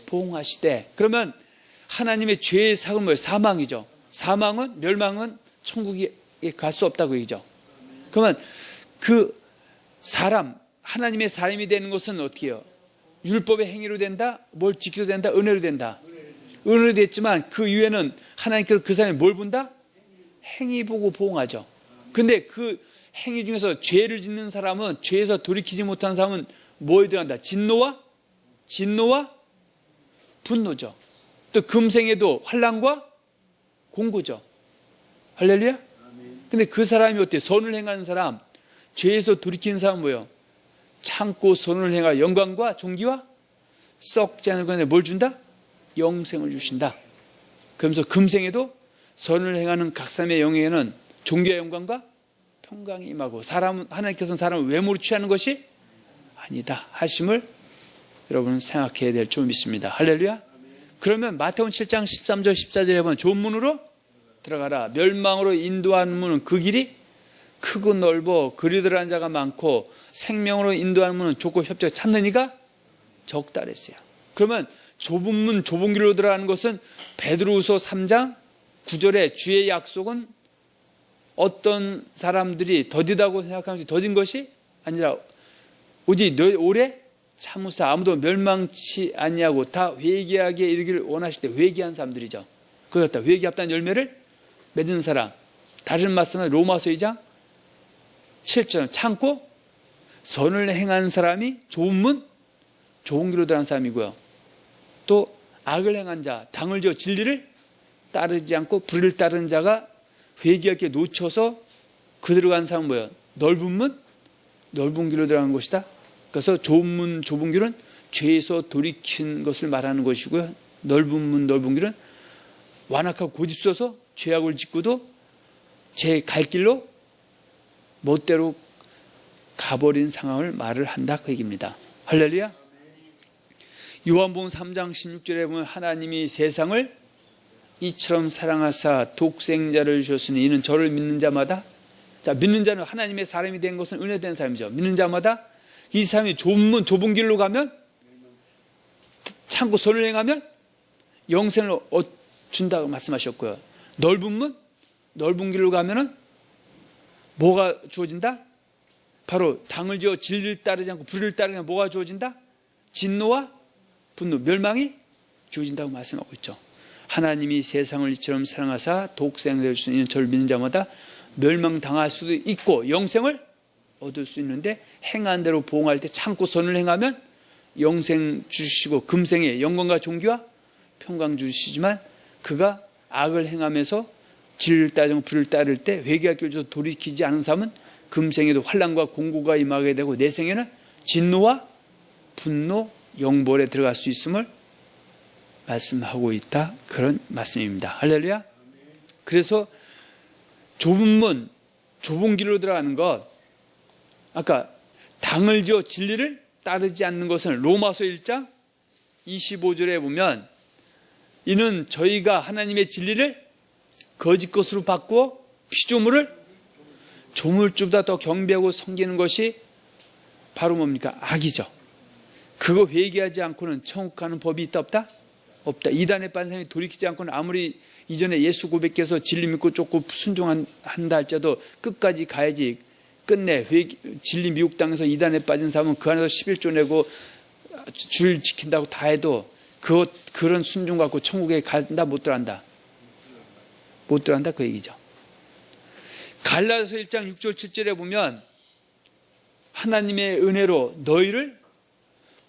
보응하시되, 그러면 하나님의 죄의 삭은 뭐예요? 사망이죠. 사망은, 멸망은 천국에 갈 수 없다고 얘기죠. 그러면 그 사람, 하나님의 사람이 되는 것은 어떻게 해요? 율법의 행위로 된다? 뭘 지켜도 된다? 은혜로 된다? 은혜로 됐지만 그 이후에는 하나님께서 그 사람이 뭘 본다? 행위 보고 보응하죠. 근데 그 행위 중에서 죄를 짓는 사람은, 죄에서 돌이키지 못한 사람은 뭐에 들어간다? 진노와 분노죠. 또 금생에도 환난과 공고죠. 할렐루야. 근데 그 사람이 어때요? 선을 행하는 사람, 죄에서 돌이키는 사람은 뭐예요? 참고 선을 행하 영광과 존귀와 썩지 않을 것에 뭘 준다? 영생을 주신다. 그러면서 금생에도 선을 행하는 각 사람의 영에는 존귀와 영광과 평강이 임하고, 사람은, 하나님께서는 사람을 외모로 취하는 것이 아니다 하심을 여러분은 생각해야 될 줄 믿습니다. 할렐루야. 그러면 마태복음 7장 13절 14절에 보면 좋은 문으로 들어가라. 멸망으로 인도하는 문은 그 길이 크고 넓어 그리 들어가는 자가 많고 생명으로 인도하는 문은 좁고 협착 찾는 이가 적다 그랬어요. 그러면 좁은 문 좁은 길로 들어가는 것은 베드로후서 3장 9절에 주의 약속은 어떤 사람들이 더디다고 생각하는지 더딘 것이 아니라 오직 너희 오래 참으사 아무도 멸망치 아니하고 다 회개하게 이르기를 원하실 때 회개한 사람들이죠. 그걸 갖다 회개합다는 열매를 맺은 사람. 다른 말씀은 로마서 2장 7절 참고 선을 행한 사람이 좋은 문 좋은 길로 들어간 사람이고요. 또 악을 행한 자, 당을 지어 진리를 따르지 않고 불의를 따르는 자가 회개하게 놓쳐서 그대로 간 사람은 뭐예요? 넓은 문 넓은 길로 들어간 것이다. 그래서 좁은 문 좁은 길은 죄에서 돌이킨 것을 말하는 것이고요. 넓은 문 넓은 길은 완악하고 고집서서 죄악을 짓고도 제 갈 길로 멋대로 가버린 상황을 말을 한다 그 얘기입니다. 할렐루야. 요한복음 3장 16절에 보면 하나님이 세상을 이처럼 사랑하사 독생자를 주셨으니 이는 저를 믿는 자마다, 자, 믿는 자는 하나님의 사람이 된 것은 은혜된 사람이죠. 믿는 자마다 이 사람이 좁은 문 좁은 길로 가면, 참고 선을 행하면 영생을 준다고 말씀하셨고요. 넓은 문 넓은 길로 가면은 뭐가 주어진다? 바로 당을 지어 진리를 따르지 않고 불의를 따르면 뭐가 주어진다? 진노와 분노, 멸망이 주어진다고 말씀하고 있죠. 하나님이 세상을 이처럼 사랑하사 독생자를 주시는 저를 믿는 자마다 멸망당할 수도 있고 영생을 얻을 수 있는데, 행한 대로 보응할 때 참고 선을 행하면 영생 주시고 금생에 영광과 존귀와 평강 주시지만, 그가 악을 행하면서 진리를 따르고 불의를 따를 때 회개할 길을 줘서 돌이키지 않은 사람은 금생에도 환난과 공고가 임하게 되고 내생에는 진노와 분노, 영벌에 들어갈 수 있음을 말씀하고 있다. 그런 말씀입니다. 할렐루야. 그래서 좁은 문 좁은 길로 들어가는 것, 아까 당을 지어 진리를 따르지 않는 것은 로마서 1장 25절에 보면 이는 저희가 하나님의 진리를 거짓 것으로 바꾸어 피조물을 조물주보다 더 경배하고 섬기는 것이 바로 뭡니까? 악이죠. 그거 회개하지 않고는 천국 가는 법이 있다 없다? 없다. 이단에 빠진 사람이 돌이키지 않고는 아무리 이전에 예수 고백해서 진리 믿고 쫓고 순종한다 할지라도 끝까지 가야지. 끝내 진리 미혹당해서 이단에 빠진 사람은 그 안에서 11조 내고 줄 지킨다고 다 해도 그런 순종 갖고 천국에 간다 못 들어간다? 못 들어간다 그 얘기죠. 갈라디아서 1장 6절 7절에 보면 하나님의 은혜로 너희를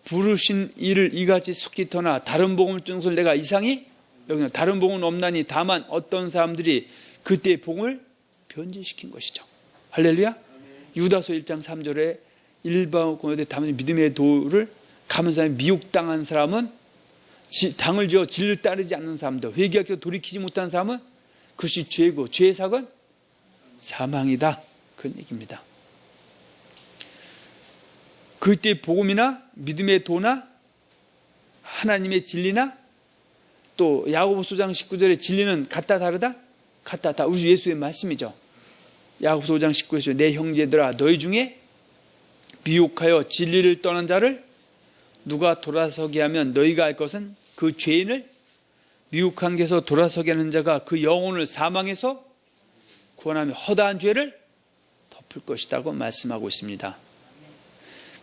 부르신 이를 이같이 속히 터나 다른 복음을 듣는 것을 내가 이상히 여기는 다른 복음은 없나니 다만 어떤 사람들이 그때의 복음을 변질시킨 것이죠. 할렐루야. 유다서 1장 3절에 일반 공회대 다만 믿음의 도를 가면 사람이 미혹당한 사람은 당을 지어 진리를 따르지 않는 사람들, 회개하기도 돌이키지 못한 사람은 그것이 죄고 죄의 삭은 사망이다. 그런 얘기입니다. 그때 복음이나 믿음의 도나 하나님의 진리나 또 야고보서 5장 19절의 진리는 같다 다르다? 같다 다 우리 예수의 말씀이죠. 야고보서 5장 19절에 내 형제들아 너희 중에 미혹하여 진리를 떠난 자를 누가 돌아서게 하면 너희가 알 것은 그 죄인을 미혹한 데서 돌아서게 하는 자가 그 영혼을 사망에서 구원하며 허다한 죄를 덮을 것이라고 말씀하고 있습니다.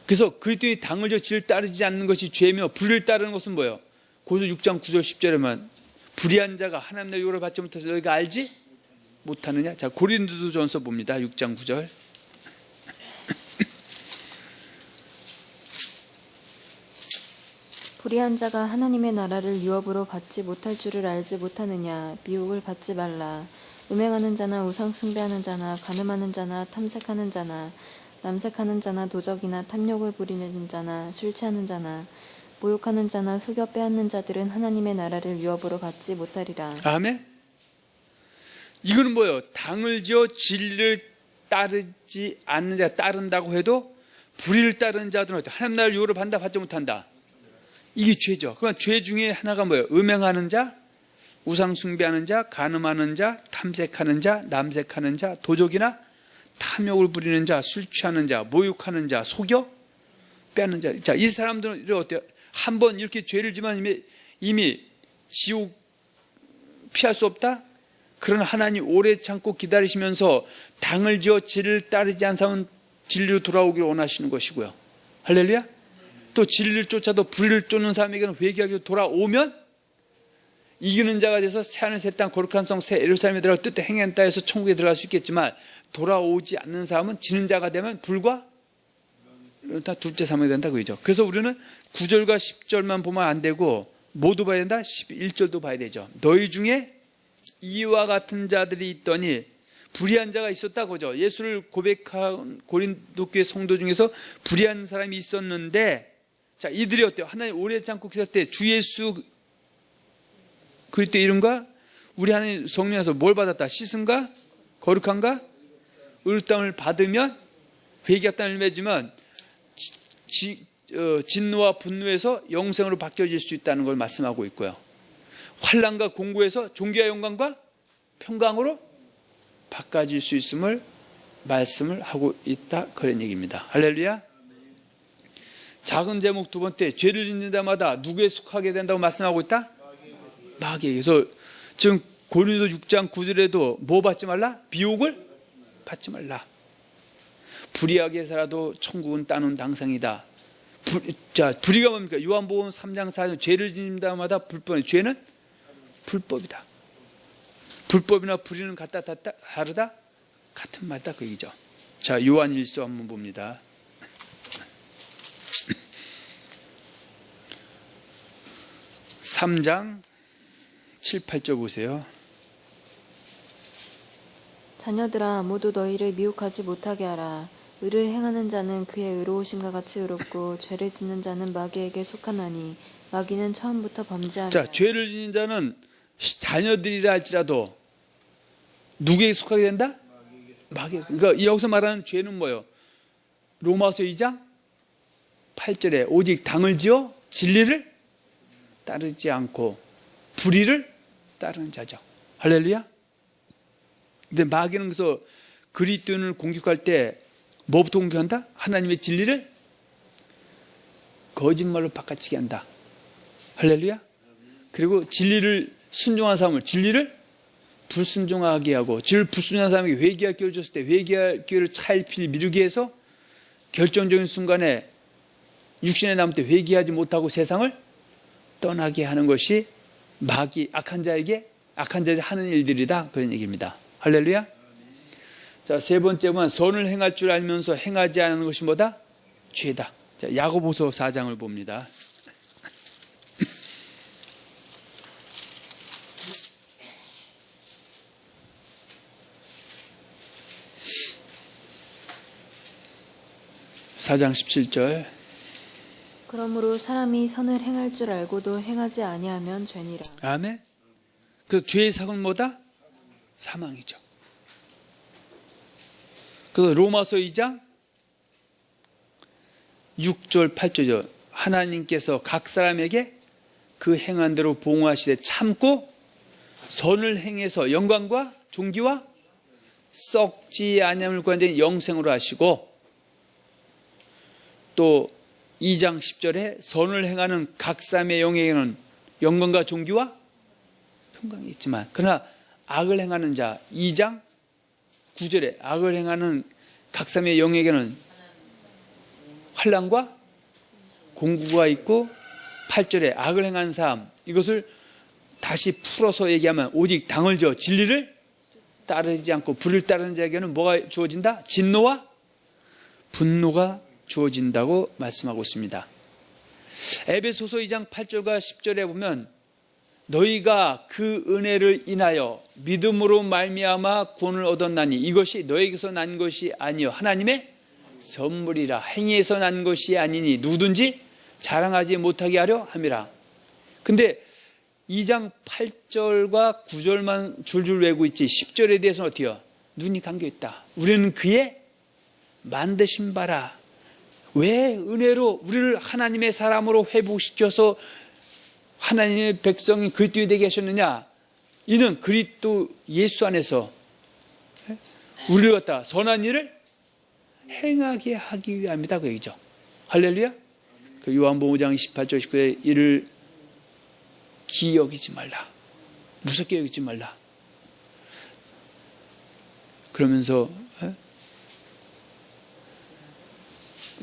그래서 그리스도의 당을 지어 진리를 따르지 않는 것이 죄며 불의를 따르는 것은 뭐예요? 고린도 6장 9절 10절에만 불의한 자가 하나님 나라의 유업을 받지 못해서 너희가 알지 못하느냐? 자, 고린도전서 봅니다. 6장 9절. 불의한 자가 하나님의 나라를 유업으로 받지 못할 줄을 알지 못하느냐? 미혹을 받지 말라. 음행하는 자나 우상 숭배하는 자나 간음하는 자나 탐색하는 자나 남색하는 자나 도적이나 탐욕을 부리는 자나 술 취하는 자나 모욕하는 자나 속여 빼앗는 자들은 하나님의 나라를 유업으로 받지 못하리라. 아멘. 이거는 뭐예요? 당을 지어 진리를 따르지 않는 자 따른다고 해도 불의를 따르는 자들은 하나님 나라를 유업으로 받지 못한다. 이게 죄죠. 그러나 죄 중에 하나가 뭐예요? 음행하는 자, 우상 숭배하는 자, 간음하는 자, 탐색하는 자, 남색하는 자, 도적이나 탐욕을 부리는 자, 술 취하는 자, 모욕하는 자, 속여 빼앗는 자. 자, 이 사람들은 어때요? 한번 이렇게 죄를 지면 이미 지옥 피할 수 없다? 그러나 하나님 오래 참고 기다리시면서 당을 지어 진리를 따르지 않은 사람은 진리로 돌아오기를 원하시는 것이고요. 할렐루야. 또 진리를 쫓아도 불의를 쫓는 사람에게는 회개하기로 돌아오면 이기는 자가 돼서 새하늘 새 땅 거룩한 성 새 예루살렘에 들어가 뜻대로 행한다 해서 천국에 들어갈 수 있겠지만 돌아오지 않는 사람은 지는 자가 되면 불과 다 둘째 삼아야 된다 그죠. 그래서 우리는 9절과 10절만 보면 안 되고 모두 봐야 된다. 11절도 봐야 되죠. 너희 중에 이와 같은 자들이 있더니 불의한 자가 있었다 그죠. 예수를 고백한 고린도 교회 성도 중에서 불의한 사람이 있었는데 자, 이들이 어때요? 하나님 오래 참고 기다릴 때 주 예수 그리스도 이름과 우리 하나님 성령에서 뭘 받았다? 씻음과 거룩함과 의롭다함을 받으면 회개의 땅을 맺으면 진노와 분노에서 영생으로 바뀌어질 수 있다는 걸 말씀하고 있고요. 환난과 공고에서 존귀와 영광과 평강으로 바꿔질 수 있음을 말씀을 하고 있다 그런 얘기입니다. 할렐루야. 작은 제목 두 번째, 죄를 짓는 자마다 누구에 속하게 된다고 말씀하고 있다? 마귀에게. 그래서 지금 고린도 6장 9절에도 뭐 받지 말라? 비옥을 받지 말라. 불의하게 살아도 천국은 따놓은 당상이다. 자, 불의가 뭡니까? 요한복음 3장 4절 죄를 짓는 자마다 불법이다. 죄는 불법이다. 불법이나 불의는 같다 다르다? 같은 말이다 그 얘기죠. 자, 요한일서 한번 봅니다. 3장 7, 8절 보세요. 자녀들아 모두 너희를 미혹하지 못하게 하라. 의를 행하는 자는 그의 의로우심과 같이 의롭고 죄를 짓는 자는 마귀에게 속하나니 마귀는 처음부터 범죄하라. 자, 죄를 짓는 자는 자녀들이라 할지라도 누구에게 속하게 된다? 마귀. 그러니까 여기서 말하는 죄는 뭐예요? 로마서 2장 8절에 오직 당을 지어 진리를 따르지 않고 불의를 따르는 자죠. 할렐루야. 근데 마귀는 그래서 그리스도인을 공격할 때 뭐부터 공격한다? 하나님의 진리를 거짓말로 바꿔치게 한다. 할렐루야. 그리고 진리를 순종한 사람을 진리를 불순종하게 하고 진리를 불순종한 사람에게 회개할 기회를 줬을 때 회개할 기회를 차일피일 미루게 해서 결정적인 순간에 육신의 남을 때 회개하지 못하고 세상을 떠나게 하는 것이 마귀 악한 자들이 하는 일들이다, 그런 얘기입니다. 할렐루야. 자, 세 번째 보면 선을 행할 줄 알면서 행하지 않는 것이 뭐다? 죄다. 자, 야고보서 4장을 봅니다. (4장 17절) 그러므로 사람이 선을 행할 줄 알고도 행하지 아니하면 죄니라. 아멘. 그 죄의 상은 뭐다? 사망이죠. 그래서 로마서 2장 6절 8절이죠. 하나님께서 각 사람에게 그 행한 대로 봉하시되 참고 선을 행해서 영광과 존귀와 썩지 아니함을 구하는 영생으로 하시고, 또 2장 10절에 선을 행하는 각 사람의 영에게는 영광과 존귀와 평강이 있지만, 그러나 악을 행하는 자 2장 9절에 악을 행하는 각 사람의 영에게는 환난과 공고가 있고, 8절에 악을 행하는 사람, 이것을 다시 풀어서 얘기하면 오직 당을 지어 진리를 따르지 않고 불을 따르는 자에게는 뭐가 주어진다? 진노와 분노가 주어진다고 말씀하고 있습니다. 에베소서 2장 8절과 10절에 보면 너희가 그 은혜를 인하여 믿음으로 말미암아 구원을 얻었나니 이것이 너에게서 난 것이 아니요 하나님의 선물이라. 행위에서 난 것이 아니니 누구든지 자랑하지 못하게 하려 함이라. 근데 2장 8절과 9절만 줄줄 외우고 있지 10절에 대해서는 어떻게 해요? 눈이 감겨있다. 우리는 그의 만드신 바라. 왜 은혜로 우리를 하나님의 사람으로 회복시켜서 하나님의 백성이 그리스도인이 되게 하셨느냐? 이는 그리스도 예수 안에서 우리를 갖다 선한 일을 행하게 하기 위함이다, 그 얘기죠. 할렐루야. 그 요한복음 5장 28절 19에 이를 기이 여기지 말라, 무섭게 여기지 말라. 그러면서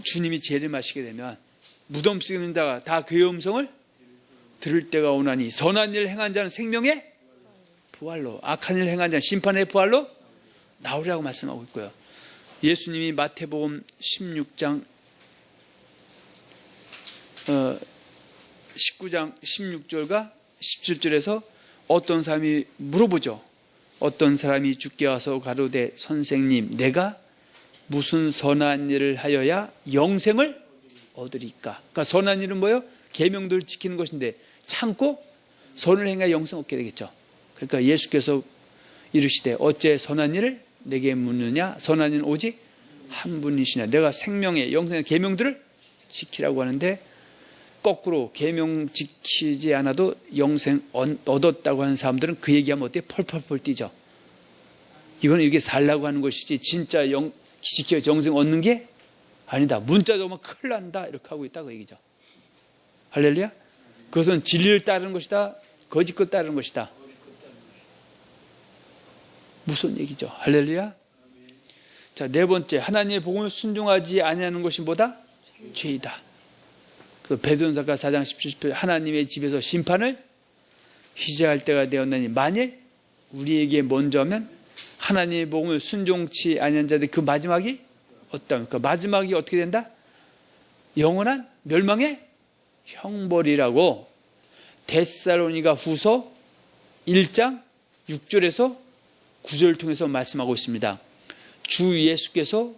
주님이 재림하시게 되면 무덤 속에 있는 자가 다 그의 음성을 들을 때가 오나니 선한 일을 행한 자는 생명의 부활로, 악한 일을 행한 자는 심판의 부활로 나오리라고 말씀하고 있고요. 예수님이 마태복음 16장 19장 16절과 17절에서 어떤 사람이 물어보죠. 어떤 사람이 주께 와서 가로되 선생님, 내가 무슨 선한 일을 하여야 영생을 얻으리까? 그러니까 선한 일은 뭐예요? 계명들을 지키는 것인데 참고 선을 행해 영생 얻게 되겠죠. 그러니까 예수께서 이르시되 어째 선한 일을 내게 묻느냐? 선한 일은 오직 한 분이시냐. 내가 생명의 영생의 계명들을 지키라고 하는데, 거꾸로 계명 지키지 않아도 영생 얻었다고 하는 사람들은 그 얘기하면 어때? 펄펄펄 뛰죠. 이건 이렇게 살라고 하는 것이지 진짜 지켜 영생 얻는 게 아니다. 문자 적으면 큰일 난다, 이렇게 하고 있다, 그 얘기죠. 할렐루야. 그것은 진리를 따르는 것이다, 거짓 것 따르는 것이다. 무슨 얘기죠. 할렐루야. 자, 네 번째, 하나님의 복음을 순종하지 아니하는 것이 뭐다? 죄이다. 그래서 베드로전서 4장 17절 하나님의 집에서 심판을 시작할 때가 되었나니 만일 우리에게 먼저 하면 하나님의 복음을 순종치 아니한 자들 그 마지막이 어떠합니까? 마지막이 어떻게 된다? 영원한 멸망의 형벌이라고 데살로니가 후서 1장 6절에서 9절을 통해서 말씀하고 있습니다. 주 예수께서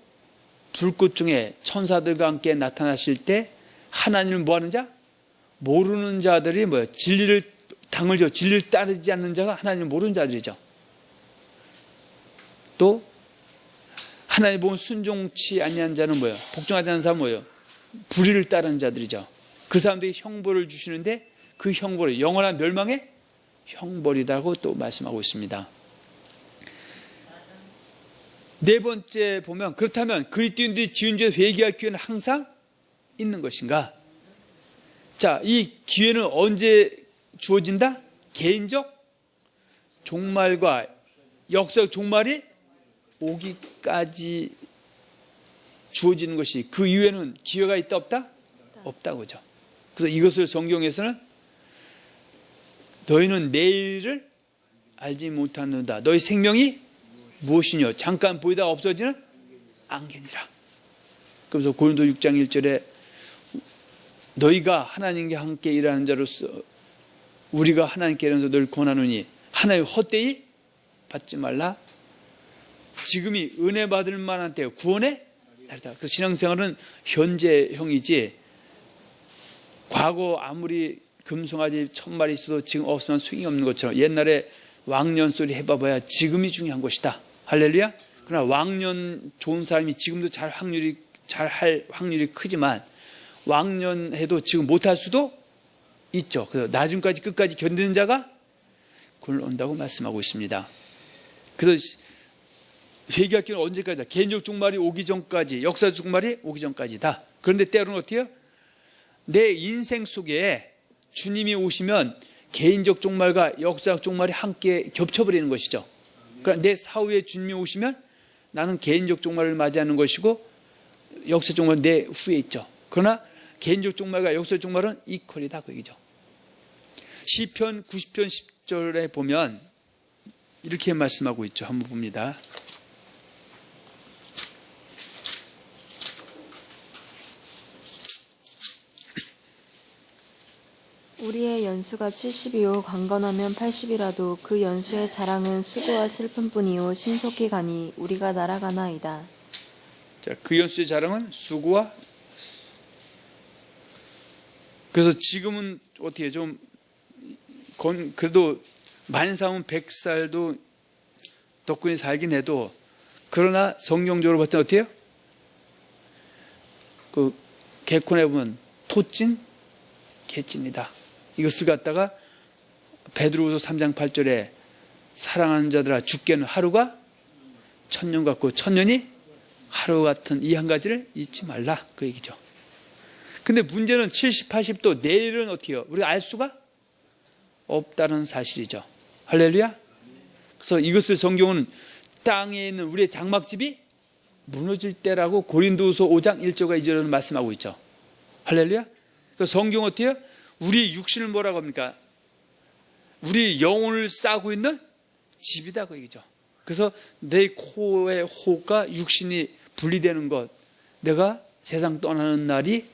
불꽃 중에 천사들과 함께 나타나실 때 하나님을 뭐하는 자? 모르는 자들이 뭐예요? 진리를 당을 져 진리를 따르지 않는 자가 하나님을 모르는 자들이죠. 또 하나님의 복음을 순종치 아니한 자는 뭐예요? 복종하지 않는 사람은 뭐예요? 불의를 따르는 자들이죠. 그 사람들이 형벌을 주시는데 그 형벌이 영원한 멸망의 형벌이라고 또 말씀하고 있습니다. 네 번째 보면, 그렇다면 그리스도인들이 지은 죄 회개할 기회는 항상 있는 것인가? 자, 이 기회는 언제 주어진다? 개인적 종말과 역사적 종말이 오기까지 주어지는 것이, 그 이후에는 기회가 있다 없다? 없다고죠. 그래서 이것을 성경에서는 너희는 내일을 알지 못하는다. 너희 생명이 무엇이뇨? 잠깐 보이다가 없어지는 안개니라. 그래서 고린도 6장 1절에 너희가 하나님과 함께 일하는 자로서 우리가 하나님께 일하면서 늘 권하노니 하나님 헛되이 받지 말라. 지금이 은혜 받을 만한 때요. 구원의 날이다. 그 신앙생활은 현재형이지 과거 아무리 금송아지 1000마리 있어도 지금 없으면 소용이 없는 것처럼 옛날에 왕년 소리 해봐봐야 지금이 중요한 것이다. 할렐루야. 그러나 왕년 좋은 사람이 지금도 잘 할 확률이 크지만 왕년 해도 지금 못할 수도 있죠. 그래서 나중까지 끝까지 견디는 자가 구원을 얻는다고 말씀하고 있습니다. 그래서 회개할 길은 언제까지다? 개인적 종말이 오기 전까지, 역사적 종말이 오기 전까지다. 그런데 때로는 어떻게 해요? 내 인생 속에 주님이 오시면 개인적 종말과 역사적 종말이 함께 겹쳐버리는 것이죠. 그러니까 내 사후에 주님이 오시면 나는 개인적 종말을 맞이하는 것이고 역사적 종말은 내 후에 있죠. 그러나 개인적 종말과 역사적 종말은 이퀄이다 그 얘기죠. 시편 90편 10절에 보면 이렇게 말씀하고 있죠. 한번 봅니다. 우리의 연수가 70이요 강건하면 80이라도 그 연수의 자랑은 수고와 슬픔뿐이요 신속히 가니 우리가 날아가나이다. 자, 그 연수의 자랑은 수고와 그래서 지금은 어떻게 좀 그래도 만삼은 100살도 덕분에 살긴 해도 그러나 성경적으로 봤을 때 어떻게 해요? 그 개콘에 보면 토찐 개찐이다. 이것을 갖다가 베드로후서 3장 8절에 사랑하는 자들아 죽게는 하루가 천년 같고 천년이 하루 같은 이 한 가지를 잊지 말라 그 얘기죠. 근데 문제는 70, 80도 내일은 어떻게 해요? 우리가 알 수가 없다는 사실이죠. 할렐루야. 그래서 이것을 성경은 땅에 있는 우리의 장막집이 무너질 때라고 고린도후서 5장 1절과 2절에는 말씀하고 있죠. 할렐루야. 그래서 성경 어떻게 해요? 우리 육신을 뭐라고 합니까? 우리 영혼을 싸고 있는 집이다 그 얘기죠. 그래서 내 코의 호흡과 육신이 분리되는 것, 내가 세상 떠나는 날이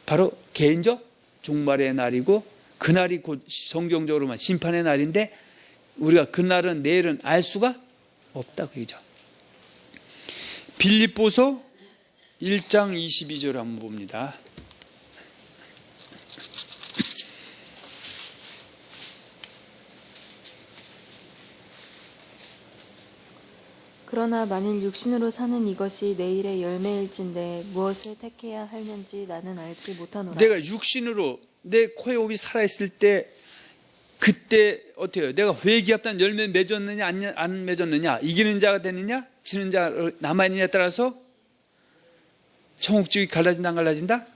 바로 개인적 종말의 날이고 그날이 곧 성경적으로만 심판의 날인데 우리가 그날은 내일은 알 수가 없다 그 얘기죠. 빌립보서 1장 22절 한번 봅니다. 그러나 만일 육신으로 사는 이것이 내일의 열매일진데 무엇을 택해야 하는지 나는 알지 못하노라. 내가 육신으로 내 코에 호흡이 살아있을 때 그때 어떻게 해요? 내가 회개합단 열매 맺었느냐 안 맺었느냐, 이기는 자가 되느냐 지는 자가 남아있느냐에 따라서 천국지기 갈라진다 안 갈라진다?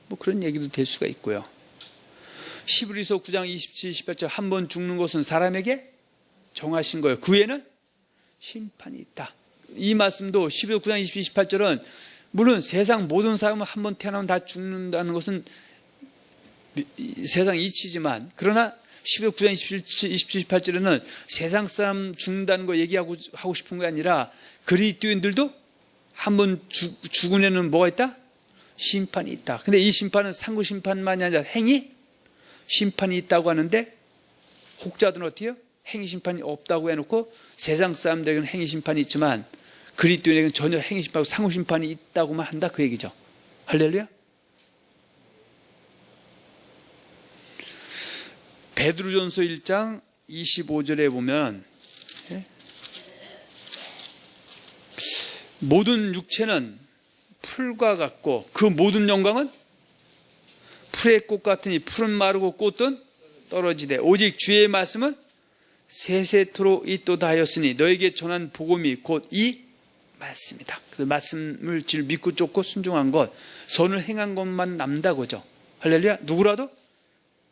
뭐 그런 얘기도 될 수가 있고요. 히브리서 9장 27, 28절 한 번 죽는 것은 사람에게 정하신 거예요. 그 후에는 심판이 있다. 이 말씀도 히브리서 9장 27, 28절은 물론 세상 모든 사람은 한 번 태어나면 다 죽는다는 것은 세상 이치지만 그러나 11월 9장 27, 28절에는 세상 사람 죽는다는 거 얘기하고 싶은 게 아니라 그리스도인들도 한번 죽은 애는 뭐가 있다? 심판이 있다. 근데 이 심판은 상고 심판만이 아니라 행위 심판이 있다고 하는데 혹자들은 어떻게 해요? 행위 심판이 없다고 해놓고 세상 사람들에게는 행위 심판이 있지만 그리스도인에게는 전혀 행위 심판하고 상고 심판이 있다고만 한다 그 얘기죠. 할렐루야. 베드로전서 1장 25절에 보면 모든 육체는 풀과 같고 그 모든 영광은 풀의 꽃 같으니 풀은 마르고 꽃은 떨어지되 오직 주의 말씀은 세세토록 있도다 하였으니 너에게 전한 복음이 곧 이 말씀이다. 그 말씀을 믿고 쫓고 순종한 것, 선을 행한 것만 남다고죠. 할렐루야. 누구라도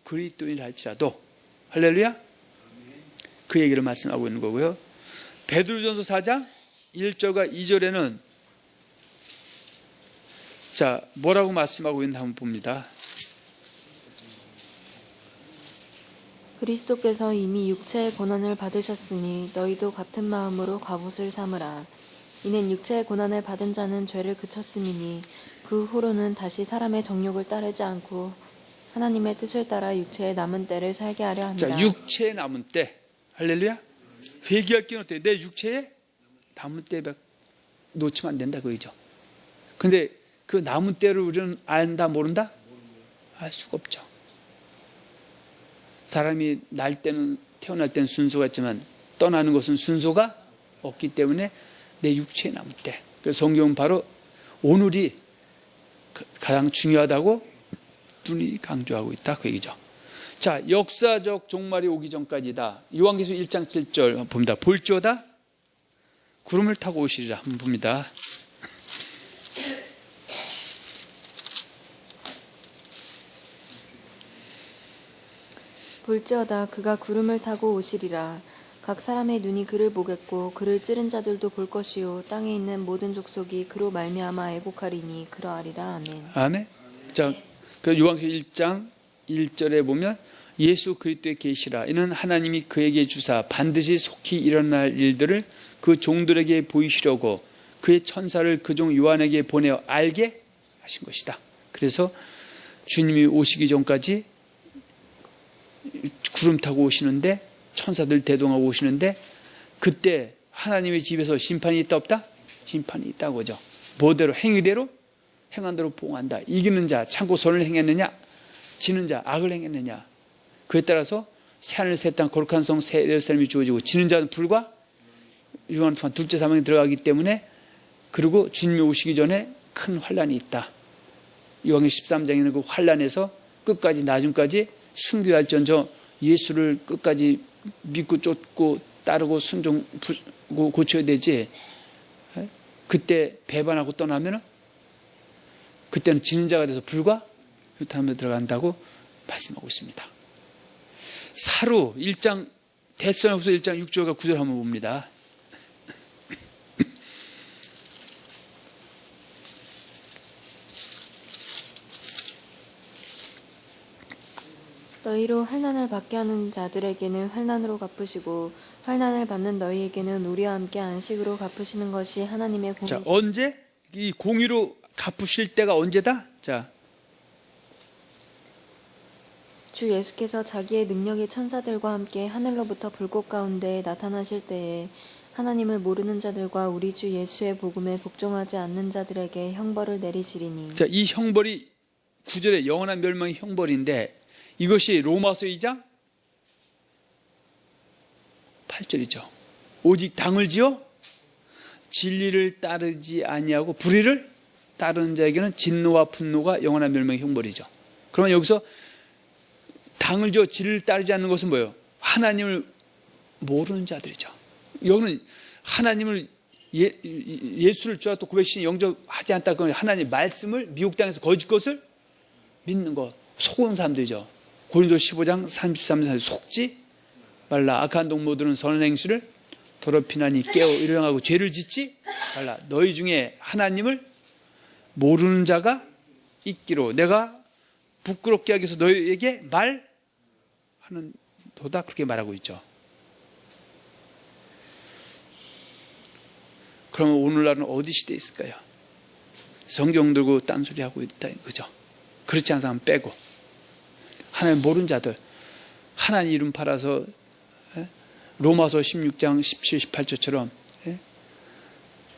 그리스도인을 할지라도 할렐루야. 그 얘기를 말씀하고 있는 거고요. 베드로전서 4장 1절과 2절에는 자, 뭐라고 말씀하고 있는지 한번 봅니다. 그리스도께서 이미 육체의 고난을 받으셨으니 너희도 같은 마음으로 갑옷을 삼으라. 이는 육체의 고난을 받은 자는 죄를 그쳤음이니 그 후로는 다시 사람의 정욕을 따르지 않고 하나님의 뜻을 따라 육체의 남은 때를 살게 하려 합니다. 자, 육체의 남은 때. 할렐루야. 회개할 기는 어때요? 내 육체에 남은 때 놓치면 안 된다 그거죠. 근데 그 남은 때를 우리는 안다 모른다? 알 수가 없죠. 사람이 태어날 때는 순서가 있지만 떠나는 것은 순서가 없기 때문에 내 육체에 남을 때. 그래서 성경은 바로 오늘이 가장 중요하다고 눈이 강조하고 있다 그 얘기죠. 자, 역사적 종말이 오기 전까지다. 요한계시록 1장 7절 봅니다. 볼지어다 구름을 타고 오시리라. 한번 봅니다. 볼지어다 그가 구름을 타고 오시리라. 각 사람의 눈이 그를 보겠고 그를 찌른 자들도 볼 것이요 땅에 있는 모든 족속이 그로 말미암아 애곡하리니 그러하리라. 아멘. 아멘. 자, 그 요한계시록 1장 1절에 보면 예수 그리스도의 계시라. 이는 하나님이 그에게 주사 반드시 속히 일어날 일들을 그 종들에게 보이시려고 그의 천사를 그 종 요한에게 보내어 알게 하신 것이다. 그래서 주님이 오시기 전까지 구름 타고 오시는데 천사들 대동하고 오시는데 그때 하나님의 집에서 심판이 있다 없다? 심판이 있다고 하죠. 뭐대로 행위대로 행한 대로 보응한다. 이기는 자 참고 선을 행했느냐 지는 자 악을 행했느냐 그에 따라서 새하늘 새 땅 거룩한 성 새 예루살렘이 주어지고 지는 자는 불과 유한한 동안 둘째 사망에 들어가기 때문에 그리고 주님이 오시기 전에 큰 환란이 있다. 요한계시록 13장에는 그 환란에서 끝까지 나중까지 순교할지언정 예수를 끝까지 믿고 쫓고 따르고 순종고 고쳐야 되지. 그때 배반하고 떠나면 그때는 지는 자가 돼서 불과 유탄에 들어간다고 말씀하고 있습니다. 사루 1장 데살로니가후서 1장 6절과 9절 한번 봅니다. 너희로 환난을 받게 하는 자들에게는 환난으로 갚으시고 환난을 받는 너희에게는 우리와 함께 안식으로 갚으시는 것이 하나님의 자, 공이시다. 언제? 이 공의로 갚으실 때가 언제다? 자, 주 예수께서 자기의 능력의 천사들과 함께 하늘로부터 불꽃 가운데 나타나실 때에 하나님을 모르는 자들과 우리 주 예수의 복음에 복종하지 않는 자들에게 형벌을 내리시리니. 자, 이 형벌이 9절에 영원한 멸망의 형벌인데 이것이 로마서 2장 8절이죠. 오직 당을 지어 진리를 따르지 아니하고 불의를 따르는 자에게는 진노와 분노가 영원한 멸망의 형벌이죠. 그러면 여기서 당을 지어 진리를 따르지 않는 것은 뭐예요? 하나님을 모르는 자들이죠. 여기는 하나님을 예수를 주와 또 고백신이 영접하지 않다. 그러면 하나님 말씀을 미혹 당해서 거짓 것을 믿는 것, 속은 사람들이죠. 고린도서 15장 33절 속지 말라. 악한 동무들은 선한 행실을 더럽히나니 깨어 일어나고 죄를 짓지 말라. 너희 중에 하나님을 모르는 자가 있기로 내가 부끄럽게 하기 위해서 너희에게 말하는 도다. 그렇게 말하고 있죠. 그러면 오늘날은 어디 시대에 있을까요? 성경 들고 딴소리하고 있다 그죠? 그렇지 않은 사람 빼고 하나님 모르는 자들 하나님 이름 팔아서 로마서 16장 17, 18절처럼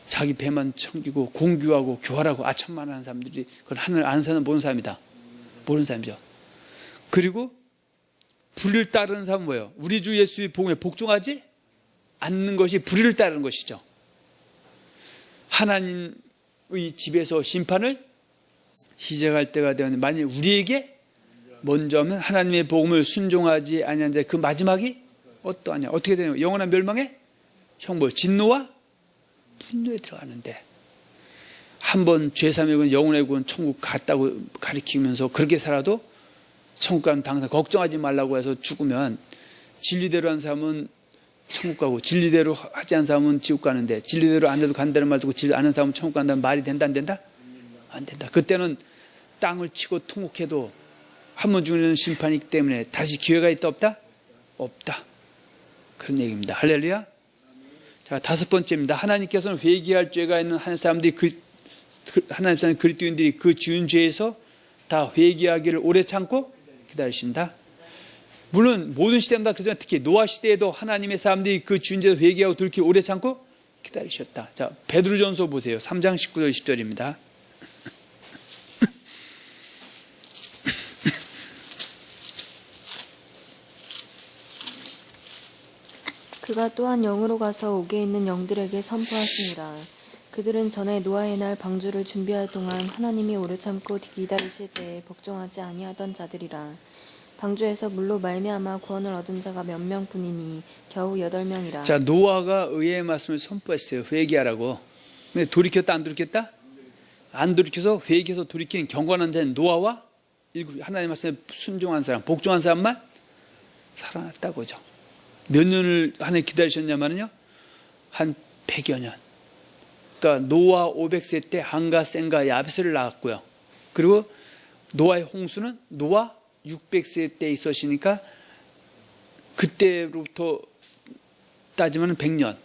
자기 배만 챙기고 공규하고 교활하고 아첨만하는 사람들이 그건 하늘 아는 사람은 모르는 사람이다. 모르는 사람이죠. 그리고 불의를 따르는 사람은 뭐예요? 우리 주 예수의 복음에 복종하지 않는 것이 불의를 따르는 것이죠. 하나님의 집에서 심판을 시작할 때가 되었는데 만일 우리에게 먼저 하면 하나님의 복음을 순종하지 아니하는데 그 마지막이 어떠하냐? 어떻게 되냐? 영원한 멸망의 형벌, 진노와 분노에 들어가는데 한번 죄사함의 구원, 영혼의 구원, 천국 갔다고 가리키면서 그렇게 살아도 천국 가는 당사 걱정하지 말라고 해서 죽으면 진리대로 한 사람은 천국 가고 진리대로 하지 않은 사람은 지옥 가는데 진리대로 안 해도 간다는 말 듣고 진리 안 하는 사람은 천국 간다는 말이 된다 안 된다? 안 된다. 그때는 땅을 치고 통곡해도 한 번 죽는 심판이 있기 때문에 다시 기회가 있다 없다? 없다. 그런 얘기입니다. 할렐루야. 자, 다섯 번째입니다. 하나님께서는 회개할 죄가 있는 하나님 사람들이 하나님 사람 그리스도인들이 그 지은 죄에서 다 회개하기를 오래 참고 기다리신다. 물론 모든 시대마다 그렇지만 특히 노아 시대에도 하나님의 사람들이 그 지은 죄에서 회개하고 돌이키고 오래 참고 기다리셨다. 자, 베드로전서 보세요. 3장 19절 20절입니다. 그가 또한 영으로 가서 옥에 있는 영들에게 선포하시니라. 그들은 전에 노아의 날 방주를 준비할 동안 하나님이 오래 참고 기다리실 때에 복종하지 아니하던 자들이라. 방주에서 물로 말미암아 구원을 얻은 자가 몇 명뿐이니 겨우 8명이라. 자, 노아가 의의 말씀을 선포했어요. 회개하라고. 근데 돌이켰다 안 돌이켰다? 안 돌이켜서 회개해서 돌이킨 경건한 자는 노아와 하나님 말씀에 순종한 사람, 복종한 사람만 살아났다고죠. 몇 년을 하나님 기다리셨냐면요, 한 100여 년. 그러니까 노아 500세 때 함과 셈과 야벳을 낳았고요. 그리고 노아의 홍수는 노아 600세 때 있었으니까 그때로부터 따지면 100년.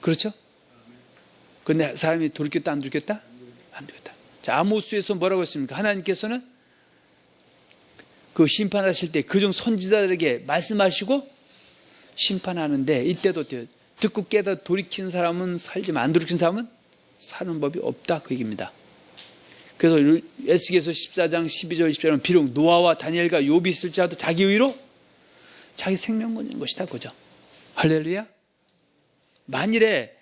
그렇죠? 그런데 사람이 돌이켰다 안 돌이켰다? 안 돌이켰다. 자, 아모스에서 뭐라고 했습니까? 하나님께서는 그 심판하실 때 그중 선지자들에게 말씀하시고 심판하는데, 이때도 듣고 깨다 돌이킨 사람은 살지만 안 돌이킨 사람은 사는 법이 없다, 그 얘기입니다. 그래서 에스겔서 14장 12절 20절은 비록 노아와 다니엘과 욥이 있을지라도 자기 의로 자기 생명 건진 것이다, 그죠? 할렐루야. 만일에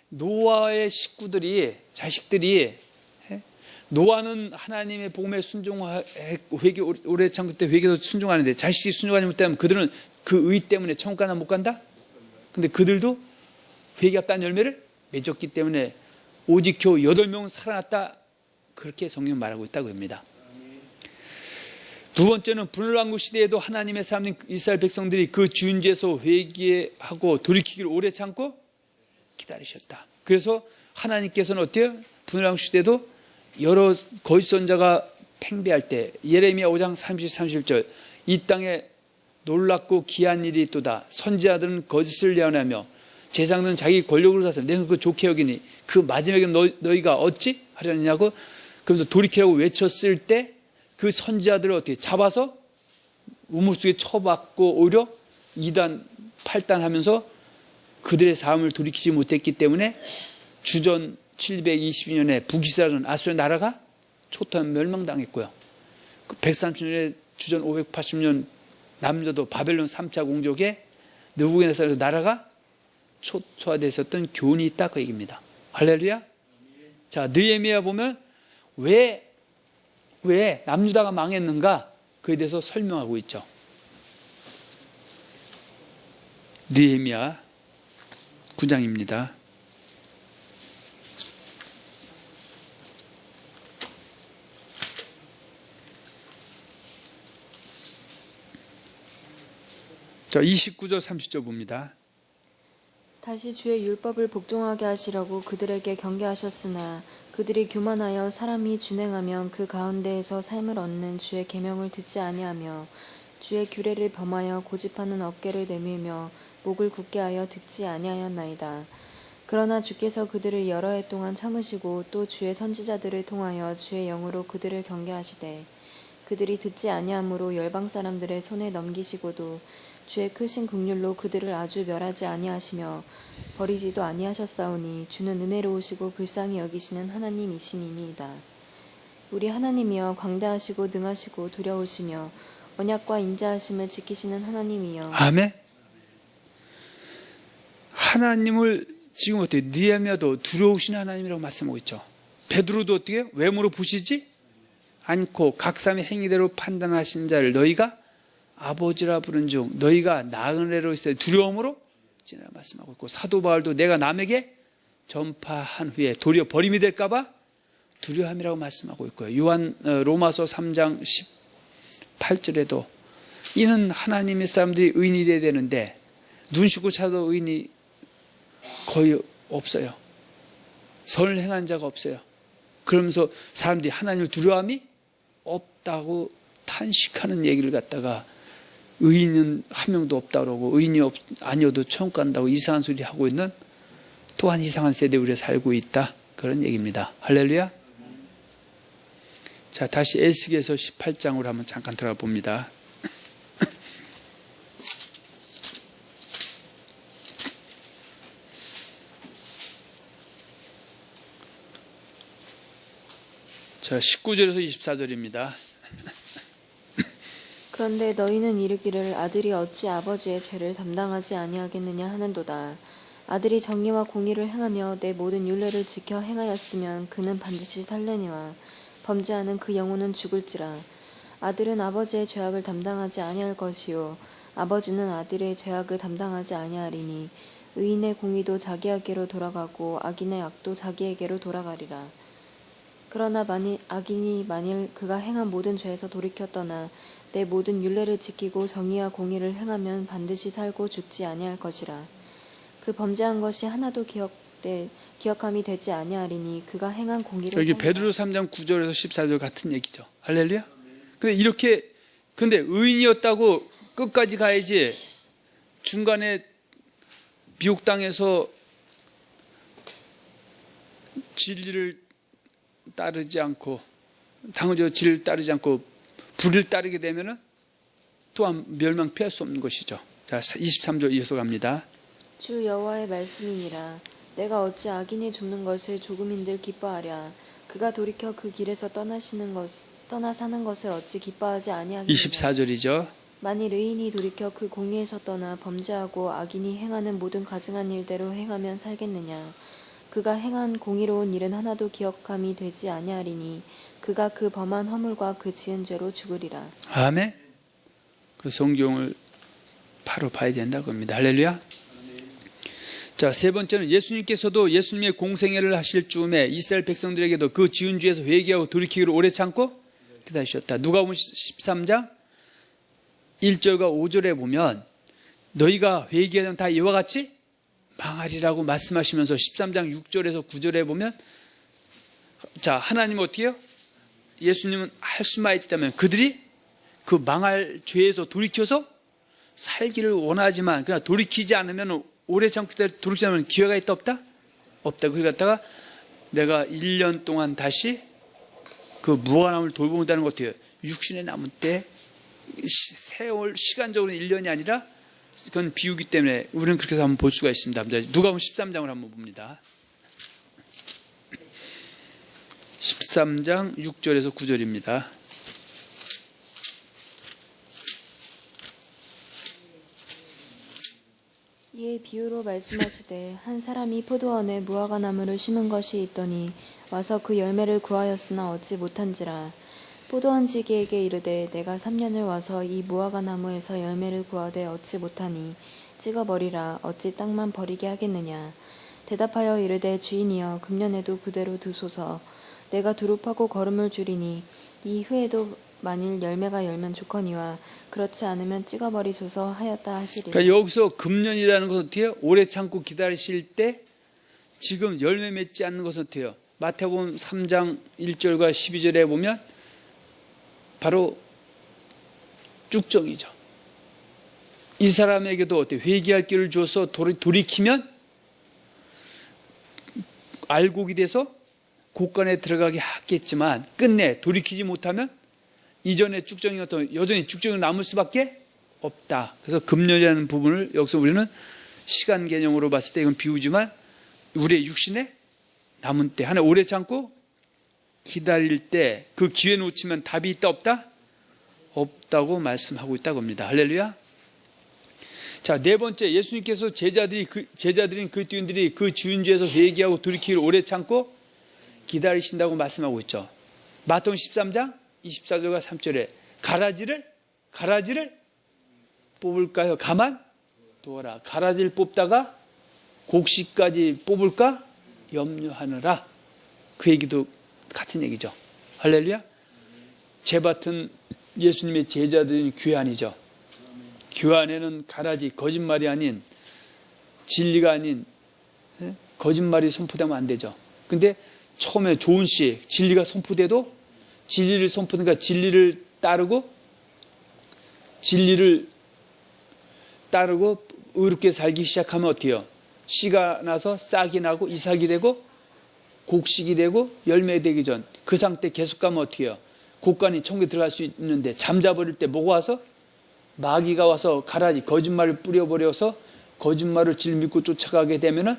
노아의 식구들이, 자식들이, 노아는 하나님의 복음에 순종하고 회개 오래 참고 때 회개도 순종하는데 자식이 순종하지 못하면 그들은 그 의 때문에 천국 가나 못 간다? 근데 그들도 회개가 딴 열매를 맺었기 때문에 오직 겨우 8명은 살아났다, 그렇게 성경 말하고 있다고 합니다. 두 번째는 분열왕국 시대에도 하나님의 사람인 이스라엘 백성들이 그 지은 죄에서 회개하고 돌이키기를 오래 참고 기다리셨다. 그래서 하나님께서는 어때요? 분열왕국 시대도 여러 거짓 선자가 팽배할 때, 예레미야 5장 30, 31절, 이 땅에 놀랍고 귀한 일이 있도다. 선지자들은 거짓을 예언하며 제사장들은 자기 권력으로 사서 내가 그거 좋게 여기니 그 마지막에 너희가 어찌 하려느냐고, 그러면서 돌이키라고 외쳤을 때 그 선지자들을 어떻게 잡아서 우물 속에 쳐박고 오히려 2단 8단 하면서 그들의 삶을 돌이키지 못했기 때문에 주전 722년에 북이스라엘은 아수르 나라가 초토화 멸망당했고요. 130년에 주전 580년 남조도 바벨론 3차 공격에 느부갓네살 나라가 초토화되었던 교훈이 있다, 그 얘기입니다. 할렐루야. 자, 느헤미야 보면 왜 남유다가 망했는가, 그에 대해서 설명하고 있죠. 느헤미야 9장입니다. 자, 29절 30절 봅니다. 다시 주의 율법을 복종하게 하시려고 그들에게 경계하셨으나 그들이 교만하여 사람이 준행하면 그 가운데에서 삶을 얻는 주의 계명을 듣지 아니하며 주의 규례를 범하여 고집하는 어깨를 내밀며 목을 굳게 하여 듣지 아니하였나이다. 그러나 주께서 그들을 여러 해 동안 참으시고 또 주의 선지자들을 통하여 주의 영으로 그들을 경계하시되 그들이 듣지 아니하므로 열방 사람들의 손에 넘기시고도 주의 크신 긍휼로 그들을 아주 멸하지 아니하시며 버리지도 아니하셨사오니 주는 은혜로우시고 불쌍히 여기시는 하나님이심이니이다. 우리 하나님이여 광대하시고 능하시고 두려우시며 언약과 인자하심을 지키시는 하나님이여. 아멘. 하나님을 지금 어떻게 느헤미야도 두려우신 하나님이라고 말씀하고 있죠. 베드로도 어떻게 외모로 보시지 않고 각 사람의 행위대로 판단하신 자를 너희가 아버지라 부른 중 너희가 나그네로 있어 두려움으로 지내라 말씀하고 있고, 사도 바울도 내가 남에게 전파한 후에 도리어 버림이 될까 봐 두려움이라고 말씀하고 있고요. 요한 로마서 3장 18절에도 이는 하나님의 사람들이 의인이 되어야 되는데 눈 씻고 차도 의인이 거의 없어요. 선을 행한 자가 없어요. 그러면서 사람들이 하나님을 두려움이 없다고 탄식하는 얘기를 갖다가 의인은 한 명도 없다 그러고 의인이 아니어도 천국 간다고 이상한 소리 하고 있는 또한 이상한 세대에 우리가 살고 있다. 그런 얘기입니다. 할렐루야. 자, 다시 에스겔서 18장으로 한번 잠깐 들어가 봅니다. 자, 19절에서 24절입니다. 그런데 너희는 이르기를 아들이 어찌 아버지의 죄를 담당하지 아니하겠느냐 하는도다. 아들이 정의와 공의를 행하며 내 모든 율례를 지켜 행하였으면 그는 반드시 살려니와 범죄하는 그 영혼은 죽을지라. 아들은 아버지의 죄악을 담당하지 아니할 것이요 아버지는 아들의 죄악을 담당하지 아니하리니 의인의 공의도 자기에게로 돌아가고 악인의 악도 자기에게로 돌아가리라. 그러나 악인이 만일 그가 행한 모든 죄에서 돌이켜 떠나 내 모든 율례를 지키고 정의와 공의를 행하면 반드시 살고 죽지 아니할 것이라. 그 범죄한 것이 하나도 기억함이 되지 아니하리니 그가 행한 공의를 여기 베드로 3장 9절에서 14절 같은 얘기죠. 할렐루야. 근데 의인이었다고 끝까지 가야지 중간에 미혹당해서 진리를 따르지 않고 진리를 따르지 않고 불을 따르게 되면은 또한 멸망 피할 수 없는 것이죠. 자, 23절 이어서 갑니다. 주 여호와의 말씀이니라. 내가 어찌 악인이 죽는 것을 조금인들 기뻐하랴. 그가 돌이켜 그 길에서 떠나 사는 것을 어찌 기뻐하지 아니하겠느냐. 24절이죠. 만일 의인이 돌이켜 그 공의에서 떠나 범죄하고 악인이 행하는 모든 가증한 일대로 행하면 살겠느냐. 그가 행한 공의로운 일은 하나도 기억함이 되지 아니하리니 그가 그 범한 허물과 그 지은 죄로 죽으리라. 아멘. 그 성경을 바로 봐야 된다고 합니다. 할렐루야. 자, 세 번째는 예수님께서도 예수님의 공생애를 하실 즈음에 이스라엘 백성들에게도 그 지은 죄에서 회개하고 돌이키기를 오래 참고 기다리셨다. 누가복음 13장 1절과 5절에 보면 너희가 회개하면 다 이와 같이 망하리라고 말씀하시면서 13장 6절에서 9절에 보면 자, 하나님은 어떻게 해요? 예수님은 할 수만 있다면 그들이 그 망할 죄에서 돌이켜서 살기를 원하지만 그냥 돌이키지 않으면 오래 참고 돌이키지 않으면 기회가 있다 없다? 없다. 그걸 갖다가 내가 1년 동안 다시 그 무한함을 돌보는다는 것 같아요. 육신에 남은 때 세월 시간적으로는 1년이 아니라 그건 비유기 때문에 우리는 그렇게 해서 한번 볼 수가 있습니다. 누가복음 13장을 한번 봅니다. 13장 6절에서 9절입니다. 이에 비유로 말씀하시되 한 사람이 포도원에 무화과 나무를 심은 것이 있더니 와서 그 열매를 구하였으나 얻지 못한지라. 포도원 지기에게 이르되 내가 3년을 와서 이 무화과 나무에서 열매를 구하되 얻지 못하니 찍어버리라. 어찌 땅만 버리게 하겠느냐. 대답하여 이르되 주인이여 금년에도 그대로 두소서. 내가 두릅하고 거름을 줄이니 이 후에도 만일 열매가 열면 좋거니와 그렇지 않으면 찍어버리소서 하였다 하시리라. 그러니까 여기서 금년이라는 것은 어떻게 해요? 오래 참고 기다리실 때 지금 열매 맺지 않는 것은 어떻게 해요? 마태복음 3장 1절과 12절에 보면 바로 쭉정이죠. 이 사람에게도 어떻게 회개할 길을 주어서 돌이키면 알곡이 돼서 곳간에 들어가게 하겠지만 끝내 돌이키지 못하면 이전에 쭉정이었던 여전히 쭉정이 남을 수밖에 없다. 그래서 금년이라는 부분을 여기서 우리는 시간 개념으로 봤을 때 이건 비우지만 우리의 육신에 남은 때 하나 오래 참고 기다릴 때 그 기회 놓치면 답이 있다 없다? 없다고 말씀하고 있다고 합니다. 할렐루야. 자, 네 번째 예수님께서 제자들인 그리스도인들이 그 주인주에서 회개하고 돌이키기를 오래 참고 기다리신다고 말씀하고 있죠. 마태복음 13장 24절과 3절에 가라지를 뽑을까요? 가만 두어라. 가라지를 뽑다가 곡식까지 뽑을까 염려하느라. 그 얘기도 같은 얘기죠. 할렐루야. 재밭은 예수님의 제자들인 교회안이죠. 교회안에는 가라지, 거짓말이 아닌 진리가 아닌 거짓말이 선포되면 안 되죠. 근데 처음에 좋은 시 진리가 선포돼도 진리를 선포하니까 진리를 따르고 의롭게 살기 시작하면 어떻게 해요? 씨가 나서 싹이 나고 이삭이 되고 곡식이 되고 열매 되기 전 그 상태 계속 가면 어떻게 해요? 곡간이 천국에 들어갈 수 있는데 잠자버릴 때 뭐가 와서? 마귀가 와서 가라지 거짓말을 뿌려버려서 거짓말을 질 믿고 쫓아가게 되면은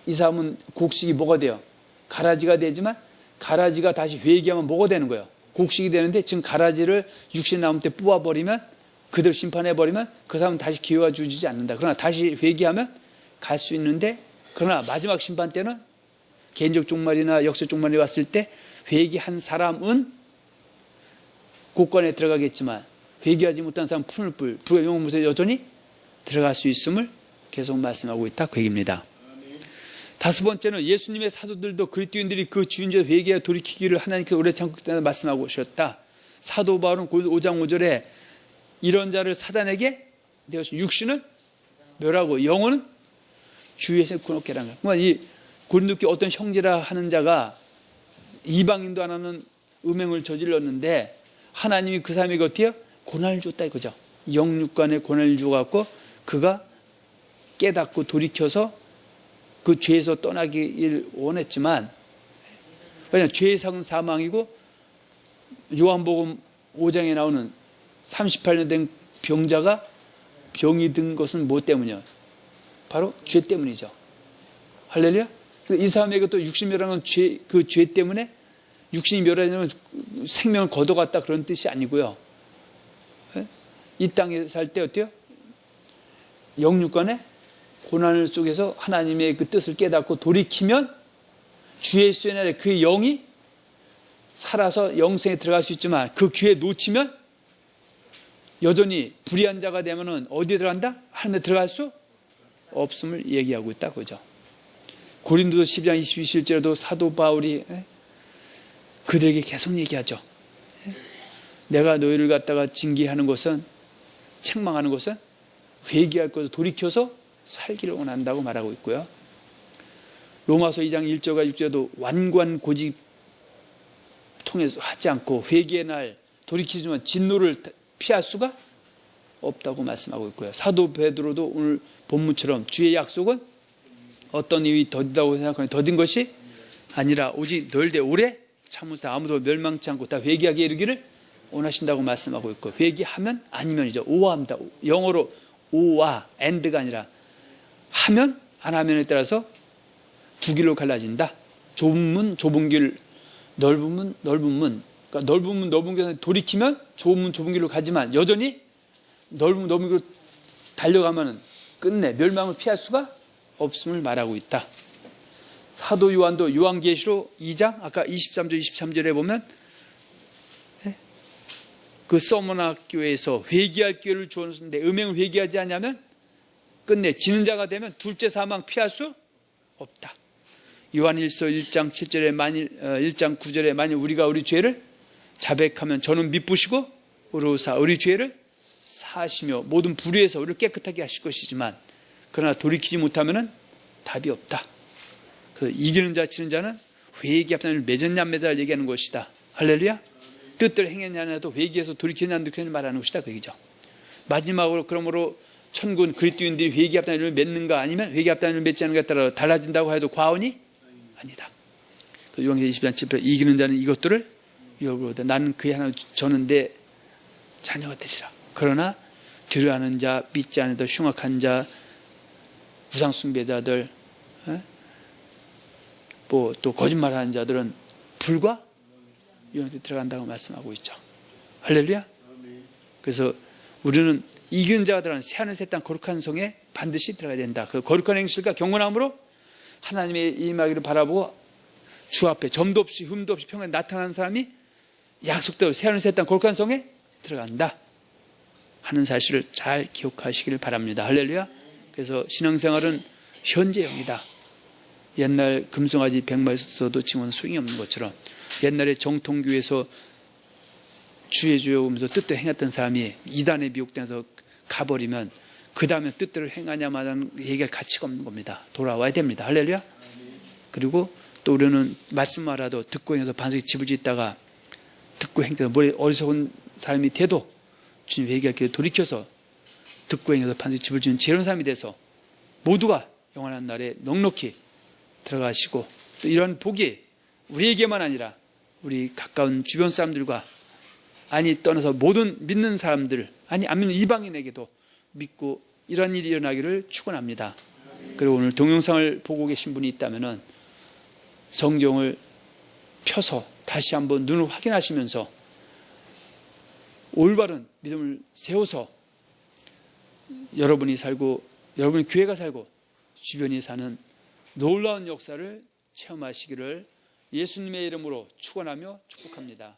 이 사람은 곡식이 뭐가 돼요? 가라지가 되지만 가라지가 다시 회개하면 뭐가 되는 거예요? 곡식이 되는데 지금 가라지를 육신 나무 때 뽑아버리면 그들 심판해버리면 그 사람은 다시 기회가 주어지지 않는다. 그러나 다시 회개하면 갈 수 있는데 그러나 마지막 심판 때는 개인적 종말이나 역사 종말이 왔을 때 회개한 사람은 곳간에 들어가겠지만 회개하지 못한 사람은 푸른 불의 영혼무소에 여전히 들어갈 수 있음을 계속 말씀하고 있다. 그 얘기입니다. 다섯 번째는 예수님의 사도들도 그리스도인들이 그 주인자 회개에 돌이키기를 하나님께서 오래 참고 있다고 말씀하고 오셨다. 사도 바울은 5장 5절에 이런 자를 사단에게 되었으니 육신은 멸하고 영혼은 주위에서 굳건하라는 거예요. 그러니까 이 고린도교 어떤 형제라 하는 자가 이방인도 안 하는 음행을 저질렀는데 하나님이 그 사람에게 어떻게 고난을 줬다 이거죠. 영육간에 고난을 주어갖고 그가 깨닫고 돌이켜서 그 죄에서 떠나기를 원했지만 왜냐하면 죄의 상은 사망이고 요한복음 5장에 나오는 38년 된 병자가 병이 든 것은 뭐 때문이요? 바로 죄 때문이죠. 할렐루야. 이 사람에게 또 육신이 멸하는 건 그 죄 때문에 육신이 멸하는 생명을 거둬갔다 그런 뜻이 아니고요. 이 땅에 살 때 어때요? 영육간에 고난을 속에서 하나님의 그 뜻을 깨닫고 돌이키면 주의 수연 아래 그 영이 살아서 영생에 들어갈 수 있지만 그 기회 놓치면 여전히 불의한 자가 되면은 어디에 들어간다? 하나님에 들어갈 수 없음을 얘기하고 있다 그죠. 고린도서 12장 22절에도 사도 바울이 그들에게 계속 얘기하죠. 내가 너희를 갖다가 징계하는 것은 책망하는 것은 회개할 것을 돌이켜서 살기를 원한다고 말하고 있고요. 로마서 2장 1절과 6절에도 완고한 고집 통해서 하지 않고 회개의 날 돌이키지만 진노를 피할 수가 없다고 말씀하고 있고요. 사도 베드로도 오늘 본문처럼 주의 약속은 어떤 이유 더디다고 생각하니 더딘 것이 아니라 오직 너희들 오래 참으사 아무도 멸망치 않고 다 회개하게 이르기를 원하신다고 말씀하고 있고 회개하면 아니면이죠. 오화합니다. 영어로 오와 and가 아니라 하면 안 하면에 따라서 두 길로 갈라진다. 좁은 문 좁은 길 넓은 문 넓은 문 그러니까 넓은 문 넓은 길에서 돌이키면 좁은 문 좁은 길로 가지만 여전히 넓은 문 넓은 길로 달려가면 끝내 멸망을 피할 수가 없음을 말하고 있다. 사도 요한도 요한계시록 2장 아까 23절 23절에 보면 그 서머나 교회에서 회개할 기회를 주었는데 음행을 회개하지 않으면 끝내 지는 자가 되면 둘째 사망 피할 수 없다. 요한일서 1장 7절에 만일 1장 9절에 만일 우리가 우리 죄를 자백하면 저는 미쁘시고 의로우사 우리 죄를 사하시며 모든 불의에서 우리를 깨끗하게 하실 것이지만 그러나 돌이키지 못하면 답이 없다. 그 이기는 자 치는 자는 회개하면 맺었냐 안 맺었냐 얘기하는 것이다. 할렐루야. 뜻대로 행했냐도 회개해서 돌이키냐 안 돌이키냐 말하는 것이다. 그 얘기죠. 마지막으로 그러므로 천군 그리스도인들이 회개합다는 일을 맺는가 아니면 회개합다는 일을 맺지 않는가에 따라 달라진다고 해도 과언이 아니다. 요한계시록 20장 7절 이기는 자는 이것들을 이어보다 나는 그의 하나 저는 내 자녀가 되리라. 그러나 두려워하는 자, 믿지 않는 자, 흉악한 자, 우상숭배자들, 또 거짓말하는 자들은 불과 영원히 들어간다고 말씀하고 있죠. 할렐루야. 그래서 우리는 이기는 자가 들어가는 새하늘 새 땅 거룩한 성에 반드시 들어가야 된다. 그 거룩한 행실과 경건함으로 하나님의 임하기를 바라보고 주 앞에 점도 없이 흠도 없이 평안히 나타나는 사람이 약속대로 새하늘 새 땅 거룩한 성에 들어간다 하는 사실을 잘 기억하시길 바랍니다. 할렐루야. 그래서 신앙생활은 현재형이다. 옛날 금송아지 100마리 있어도 지금은 소용이 없는 것처럼 옛날에 정통교회에서 주의 주여 하면서 뜻대로 행했던 사람이 이단에 미혹돼서 가버리면 그 다음에 뜻대로 행하냐마는 얘기할 가치가 없는 겁니다. 돌아와야 됩니다. 할렐루야. 그리고 또 우리는 말씀 알아도 듣고 행해서 반석에 집을 짓다가 듣고 행해서 머리 어리석은 사람이 돼도 주님 회개할 길을 돌이켜서 듣고 행해서 반석에 집을 짓는 지혜로운 사람이 돼서 모두가 영원한 날에 넉넉히 들어가시고 또 이런 복이 우리에게만 아니라 우리 가까운 주변 사람들과 아니 떠나서 모든 믿는 사람들 아니 안 믿는 이방인에게도 믿고 이런 일이 일어나기를 축원합니다. 그리고 오늘 동영상을 보고 계신 분이 있다면 성경을 펴서 다시 한번 눈을 확인하시면서 올바른 믿음을 세워서 여러분이 살고 여러분의 교회가 살고 주변이 사는 놀라운 역사를 체험하시기를 예수님의 이름으로 축원하며 축복합니다.